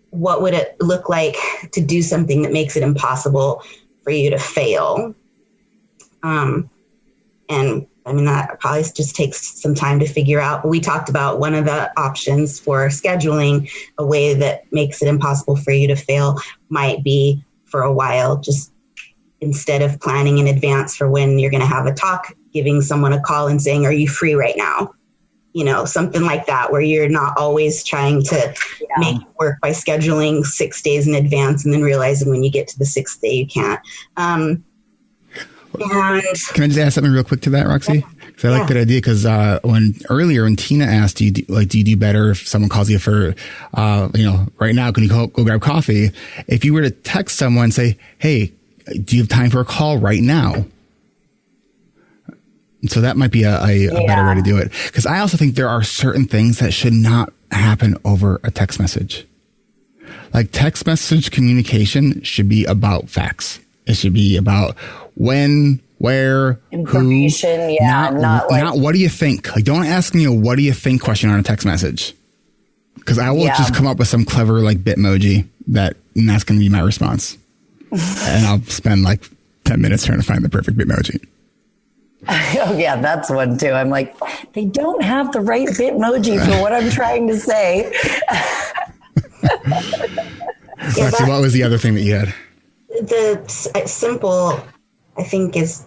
what would it look like to do something that makes it impossible for you to fail? And I mean, that probably just takes some time to figure out. But we talked about one of the options for scheduling, a way that makes it impossible for you to fail might be, for a while, just instead of planning in advance for when you're going to have a talk, giving someone a call and saying, are you free right now? Something like that, where you're not always trying to make it work by scheduling 6 days in advance and then realizing when you get to the 6th day you can't. And can I just add something real quick to that, Roxy? Because I like that idea. Because when Tina asked, do you do better if someone calls you for, right now, can you go grab coffee? If you were to text someone and say, hey, do you have time for a call right now? So that might be a better way to do it. Because I also think there are certain things that should not happen over a text message. Like text message communication should be about facts. It should be about when, where, information. Who, Yeah, not what do you think? Like, don't ask me a what do you think question on a text message. Because I will just come up with some clever like Bitmoji and that's going to be my response. And I'll spend like 10 minutes trying to find the perfect Bitmoji. Oh yeah, that's one too. I'm like, they don't have the right Bitmoji for what I'm trying to say. Roxy, what was the other thing that you had? The simple, I think, is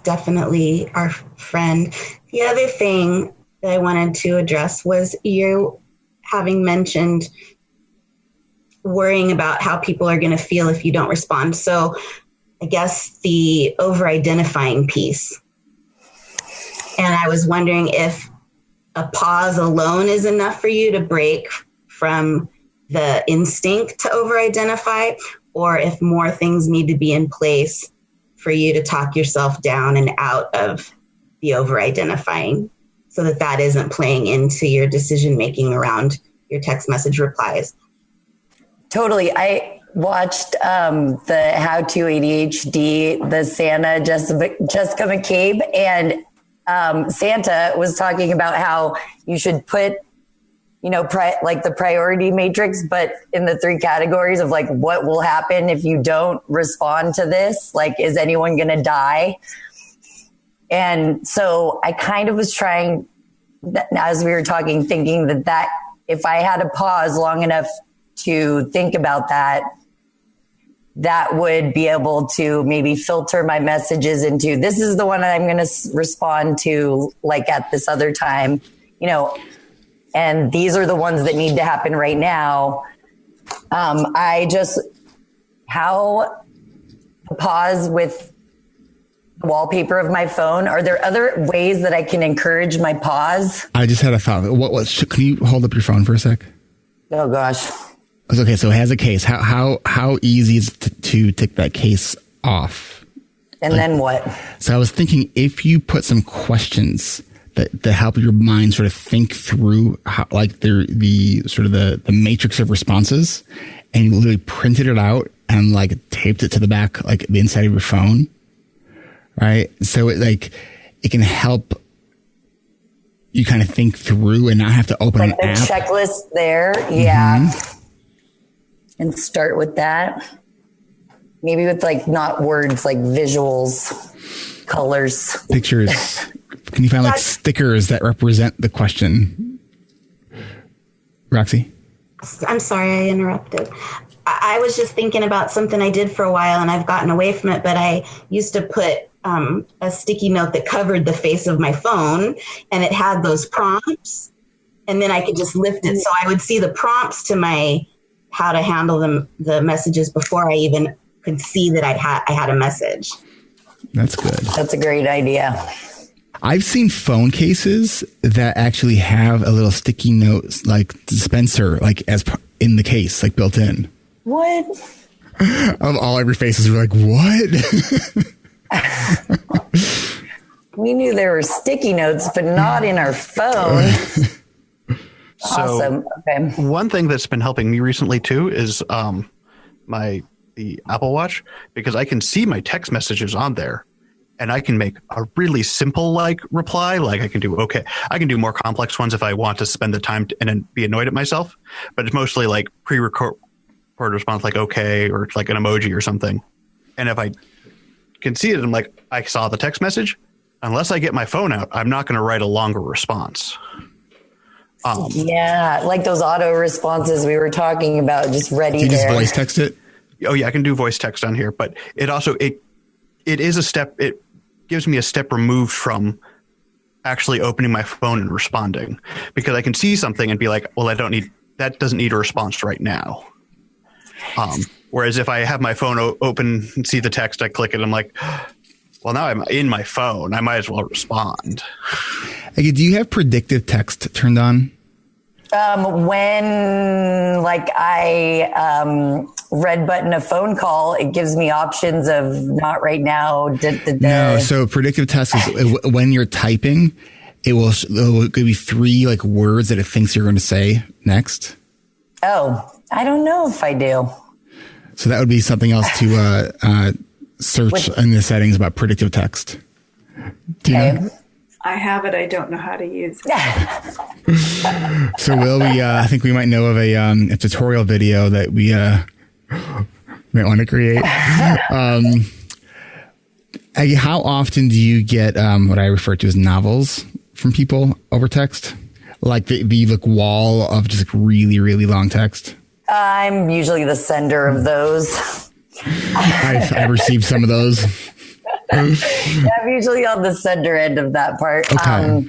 definitely our friend. The other thing that I wanted to address was you having mentioned worrying about how people are going to feel if you don't respond. So I guess the over-identifying piece. And I was wondering if a pause alone is enough for you to break from the instinct to over-identify, or if more things need to be in place for you to talk yourself down and out of the over-identifying so that isn't playing into your decision-making around your text message replies. Totally. I watched the How to ADHD, the Santa, Jessica McCabe, and Santa was talking about how you should put, like the priority matrix, but in the 3 categories of like, what will happen if you don't respond to this? Like, is anyone going to die? And so I kind of was trying, as we were talking, thinking that if I had a pause long enough to think about that would be able to maybe filter my messages into, this is the one that I'm going to respond to, like at this other time, and these are the ones that need to happen right now. How pause with the wallpaper of my phone. Are there other ways that I can encourage my pause? I just had a thought. Can you hold up your phone for a sec? Oh gosh. Okay, so it has a case. How easy is it to take that case off? And then what? So I was thinking if you put some questions that help your mind sort of think through how, like the sort of the matrix of responses, and you literally printed it out and like taped it to the back, like the inside of your phone, right? So it can help you kind of think through and not have to open like an app. Checklist there, yeah. Mm-hmm. And start with that. Maybe with like not words, like visuals, colors, pictures. Can you find like stickers that represent the question? Roxy? I'm sorry I interrupted. I was just thinking about something I did for a while and I've gotten away from it, but I used to put a sticky note that covered the face of my phone and it had those prompts and then I could just lift it. So I would see the prompts to my how to handle the messages before I even could see that I had a message. That's good. That's a great idea. I've seen phone cases that actually have a little sticky note like dispenser, like as in the case, like built in. What? Of all every faces were like, what? We knew there were sticky notes, but not in our phone. Awesome. Okay. One thing that's been helping me recently too is the Apple Watch, because I can see my text messages on there and I can make a really simple reply. Like I can do more complex ones if I want to spend the time and then be annoyed at myself, but it's mostly like pre-record response, like okay, or like an emoji or something. And if I can see it, I'm like, I saw the text message. Unless I get my phone out, I'm not going to write a longer response. Yeah, like those auto responses we were talking about, just ready there. You just voice text it? Oh yeah, I can do voice text on here, but it also it is a step. It gives me a step removed from actually opening my phone and responding, because I can see something and be like, well, that doesn't need a response right now. Whereas if I have my phone open and see the text, I click it, I'm like, well, now I'm in my phone, I might as well respond. Aggie, do you have predictive text turned on? When I red button a phone call, it gives me options of not right now. No, so predictive text is when you're typing, it'll give you 3 like words that it thinks you're going to say next. Oh, I don't know if I do. So that would be something else to search in the settings about predictive text. Do you know? I have it. I don't know how to use it. So Will, I think we might know of a tutorial video that we might want to create. Aggie, how often do you get what I refer to as novels from people over text? Like the like wall of just like really, really long text? I'm usually the sender of those. I've received some of those. I'm usually on the sender end of that part. Okay.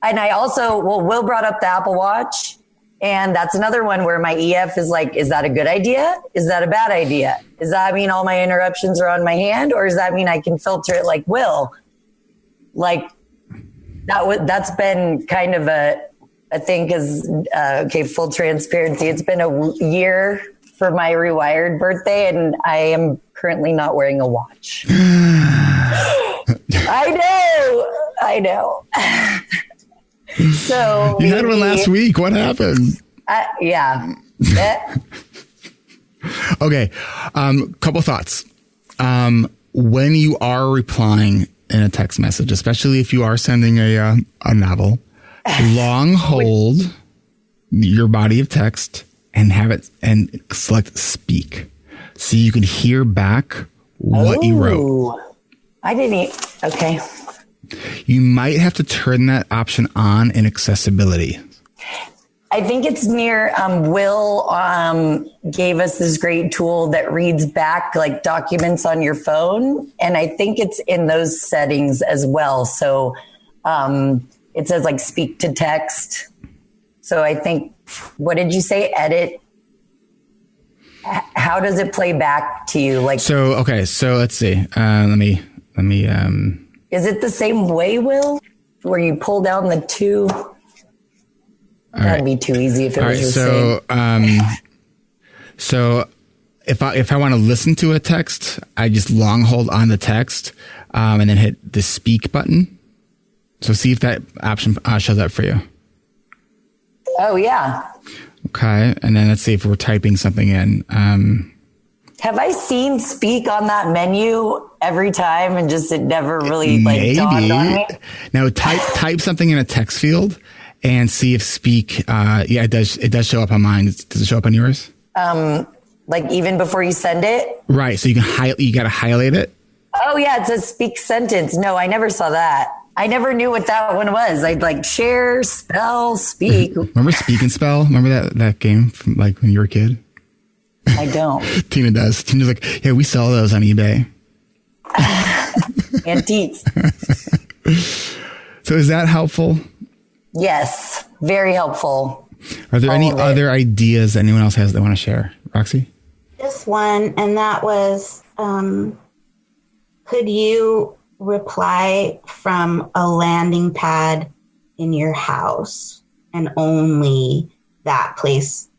And I also, Will brought up the Apple Watch. And that's another one where my EF is like, is that a good idea? Is that a bad idea? Does that mean all my interruptions are on my hand? Or does that mean I can filter it like Will? Like that's been kind of I think is, full transparency. It's been a year for my reWired birthday and I am currently not wearing a watch. I know. So you had one last week. What happened? Yeah. Okay. Couple thoughts. When you are replying in a text message, especially if you are sending a novel, long hold your body of text and have it and select speak so you can hear back what you wrote. I didn't. Okay. You might have to turn that option on in accessibility. I think it's near Will gave us this great tool that reads back like documents on your phone. And I think it's in those settings as well. So it says like speak to text. So I think, what did you say? Edit. How does it play back to you? Like, so let's see. Let me, is it the same way, Will, where you pull down the 2? That'd be too easy if it was the same. So if I want to listen to a text, I just long hold on the text, and then hit the speak button. So see if that option shows up for you. Oh yeah. Okay. And then let's see if we're typing something in. Have I seen speak on that menu every time and just it never really dawned on me? Now type something in a text field and see if speak. It does show up on mine. Does it show up on yours? Like even before you send it? Right. So you got to highlight it. Oh yeah. It says speak sentence. No, I never saw that. I never knew what that one was. I'd like share, spell, speak. Remember Speak and Spell? Remember that game from like when you were a kid? I don't. Tina does. Tina's like, yeah, we sell those on eBay. Antiques. So is that helpful? Yes. Very helpful. Are there any other ideas that anyone else has they want to share? Roxy? Just one, and that was, could you reply from a landing pad in your house and only that place?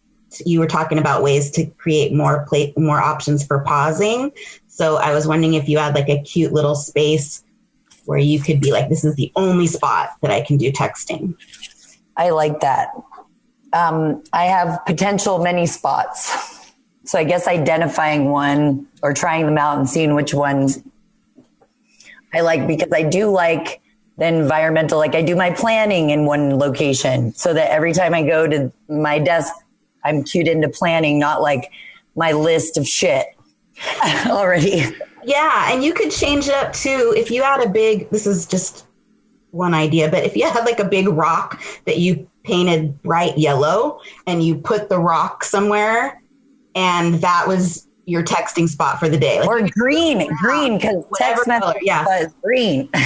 You were talking about ways to create more options for pausing. So I was wondering if you had like a cute little space where you could be like, this is the only spot that I can do texting. I like that. I have potential many spots. So I guess identifying one or trying them out and seeing which ones I like, because I do like the environmental, like I do my planning in one location so that every time I go to my desk, I'm cued into planning, not like my list of shit already. Yeah. And you could change it up too. If you had this is just one idea, but if you had like a big rock that you painted bright yellow and you put the rock somewhere and that was your texting spot for the day. Like, or green, because text message was green. But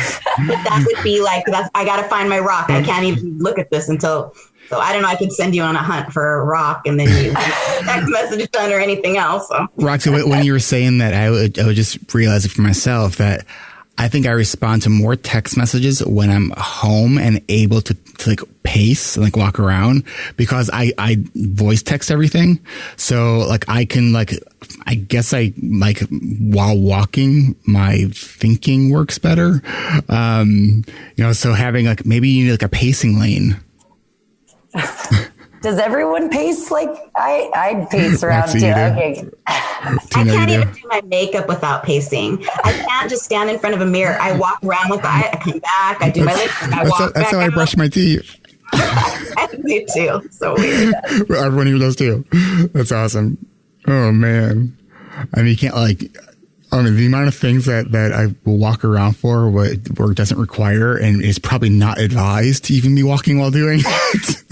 that would be like, I got to find my rock. I can't even look at this until, so I don't know, I could send you on a hunt for a rock and then you text message done or anything else. So. Roxy, when you were saying that, I would just realize it for myself that I think I respond to more text messages when I'm home and able to like pace and like walk around because I voice text everything. So like I can like I guess I like while walking, my thinking works better. So having like, maybe you need like a pacing lane. Does everyone pace? Like I pace around too. Okay. I can't even do my makeup without pacing. I can't just stand in front of a mirror. I walk around with I come back, I do my lips, I walk back. That's how I brush my teeth. I do too. So weird. Everyone here does too. That's awesome. Oh man. I mean, you can't the amount of things that I will walk around for where it doesn't require and is probably not advised to even be walking while doing it.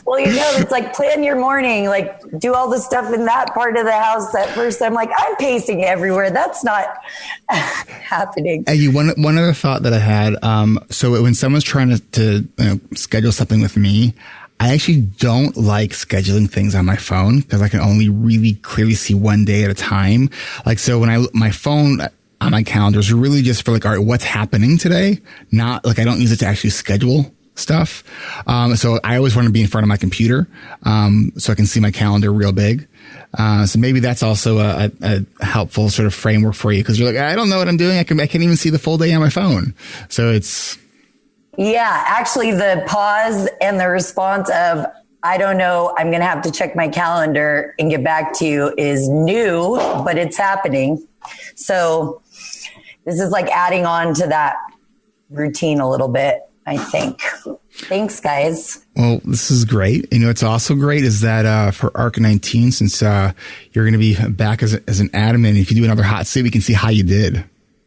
Well, it's like plan your morning, like do all the stuff in that part of the house. At first I'm like, I'm pacing everywhere. That's not happening. Aggie, one other thought that I had. So when someone's trying to schedule something with me, I actually don't like scheduling things on my phone because I can only really clearly see one day at a time. Like, so when my phone on my calendar is really just for like, all right, what's happening today? Not like I don't use it to actually schedule stuff. So I always want to be in front of my computer, so I can see my calendar real big. So maybe that's also a helpful sort of framework for you because you're like, I don't know what I'm doing. I can't even see the full day on my phone. So it's. Yeah, actually the pause and the response of, I don't know, I'm going to have to check my calendar and get back to you is new, but it's happening. So this is like adding on to that routine a little bit, I think. Thanks, guys. Well, this is great. It's also great is that for ARC 19, since you're going to be back as an admin, if you do another hot seat, we can see how you did.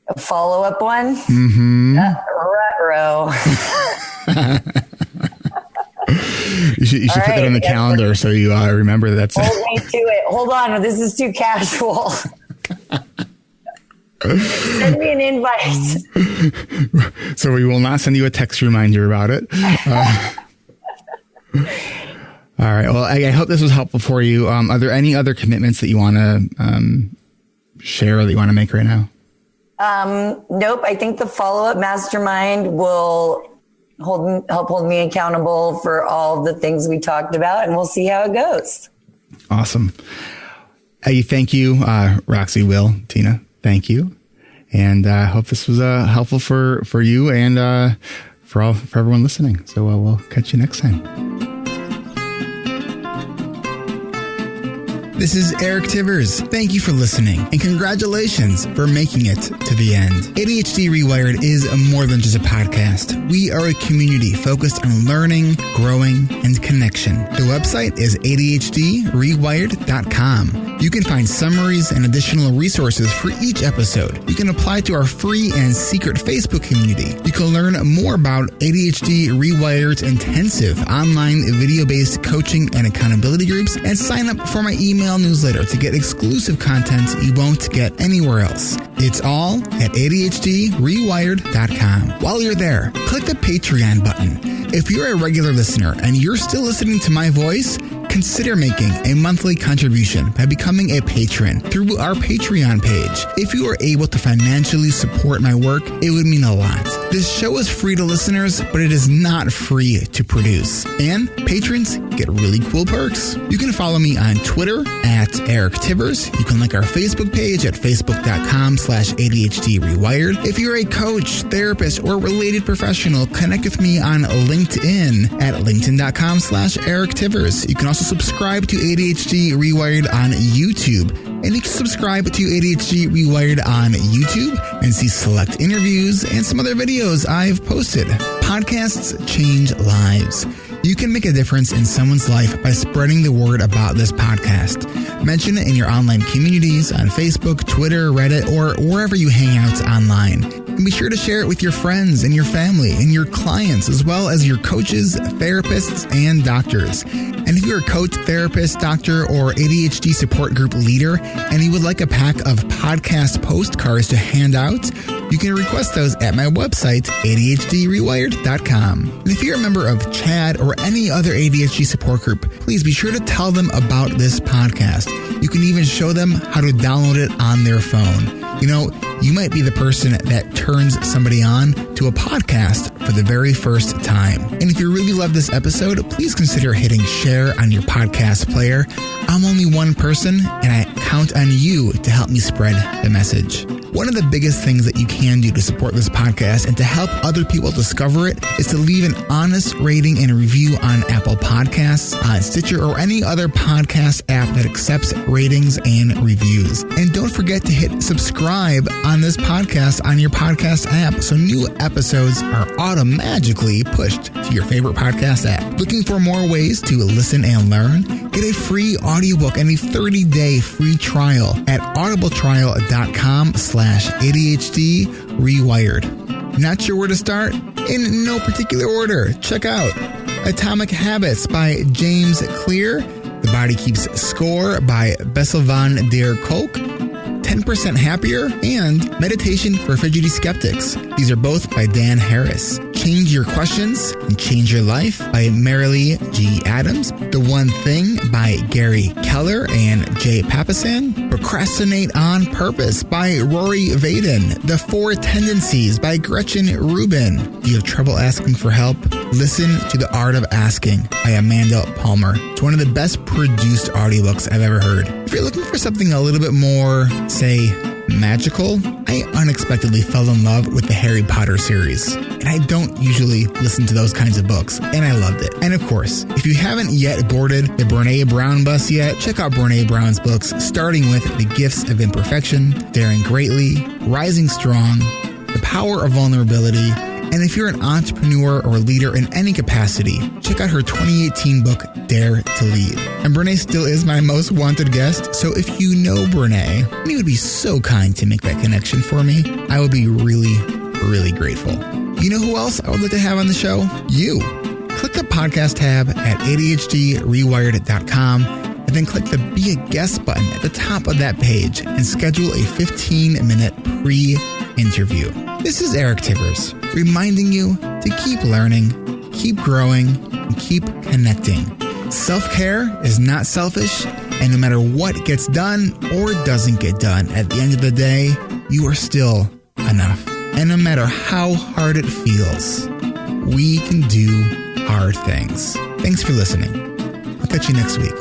A follow-up one? Mm-hmm. Ruh-roh. You should put that on the calendar so you remember that's Hold me to it. Hold on. This is too casual. Send me an invite. So we will not send you a text reminder about it. All right. Well, I hope this was helpful for you. Are there any other commitments that you want to share or that you want to make right now? Nope. I think the follow-up mastermind will help hold me accountable for all the things we talked about, and we'll see how it goes. Awesome. Aggie, thank you. Roxy, Will, Tina, thank you. And I hope this was helpful for you and for everyone listening. So we'll catch you next time. This is Eric Tivers. Thank you for listening, and congratulations for making it to the end. ADHD Rewired is more than just a podcast. We are a community focused on learning, growing, and connection. The website is ADHDrewired.com. You can find summaries and additional resources for each episode. You can apply to our free and secret Facebook community. You can learn more about ADHD Rewired's intensive online video-based coaching and accountability groups, and sign up for my email newsletter to get exclusive content you won't get anywhere else. It's all at ADHDrewired.com. While you're there, click the Patreon button. If you're a regular listener and you're still listening to my voice, consider making a monthly contribution by becoming a patron through our Patreon page. If you are able to financially support my work, it would mean a lot. This show is free to listeners, but it is not free to produce. And patrons get really cool perks. You can follow me on Twitter at Eric Tivers. You can like our Facebook page at facebook.com/ADHDrewired. If you're a coach, therapist, or related professional, connect with me on LinkedIn at linkedin.com/Eric Tivers. You can also subscribe to ADHD Rewired on YouTube. And you can subscribe to ADHD Rewired on YouTube and see select interviews and some other videos I've posted. Podcasts change lives. You can make a difference in someone's life by spreading the word about this podcast. Mention it in your online communities on Facebook, Twitter, Reddit, or wherever you hang out online. And be sure to share it with your friends and your family and your clients, as well as your coaches, therapists, and doctors. And if you're a coach, therapist, doctor, or ADHD support group leader, and you would like a pack of podcast postcards to hand out, you can request those at my website, ADHDrewired.com. And if you're a member of CHAD or any other ADHD support group, please be sure to tell them about this podcast. You can even show them how to download it on their phone. You know, you might be the person that turns somebody on to a podcast for the very first time. And if you really love this episode, please consider hitting share on your podcast player. I'm only one person, and I count on you to help me spread the message. One of the biggest things that you can do to support this podcast and to help other people discover it is to leave an honest rating and review on Apple Podcasts, on Stitcher, or any other podcast app that accepts ratings and reviews. And don't forget to hit subscribe on this podcast on your podcast app so new episodes are automatically pushed to your favorite podcast app. Looking for more ways to listen and learn? Get a free audiobook and a 30-day free trial at audibletrial.com/ADHD rewired. Not sure where to start? In no particular order. Check out Atomic Habits by James Clear, The Body Keeps Score by Bessel van der Kolk, 10% Happier, and Meditation for Fidgety Skeptics. These are both by Dan Harris. Change Your Questions and Change Your Life by Marilee G. Adams. The One Thing by Gary Keller and Jay Papasan. Procrastinate on Purpose by Rory Vaden. The Four Tendencies by Gretchen Rubin. Do you have trouble asking for help? Listen to The Art of Asking by Amanda Palmer. It's one of the best produced audiobooks I've ever heard. If you're looking for something a little bit more, say, magical, I unexpectedly fell in love with the Harry Potter series. And I don't usually listen to those kinds of books, and I loved it. And of course, if you haven't yet boarded the Brené Brown bus yet, check out Brené Brown's books, starting with The Gifts of Imperfection, Daring Greatly, Rising Strong, The Power of Vulnerability. And if you're an entrepreneur or leader in any capacity, check out her 2018 book, Dare to Lead. And Brené still is my most wanted guest, so if you know Brené, and you would be so kind to make that connection for me, I would be really, really grateful. You know who else I would like to have on the show? You. Click the podcast tab at ADHDrewired.com and then click the Be a Guest button at the top of that page and schedule a 15-minute pre-interview. This is Eric Tivers, reminding you to keep learning, keep growing, and keep connecting. Self-care is not selfish, and no matter what gets done or doesn't get done, at the end of the day, you are still enough. And no matter how hard it feels, we can do hard things. Thanks for listening. I'll catch you next week.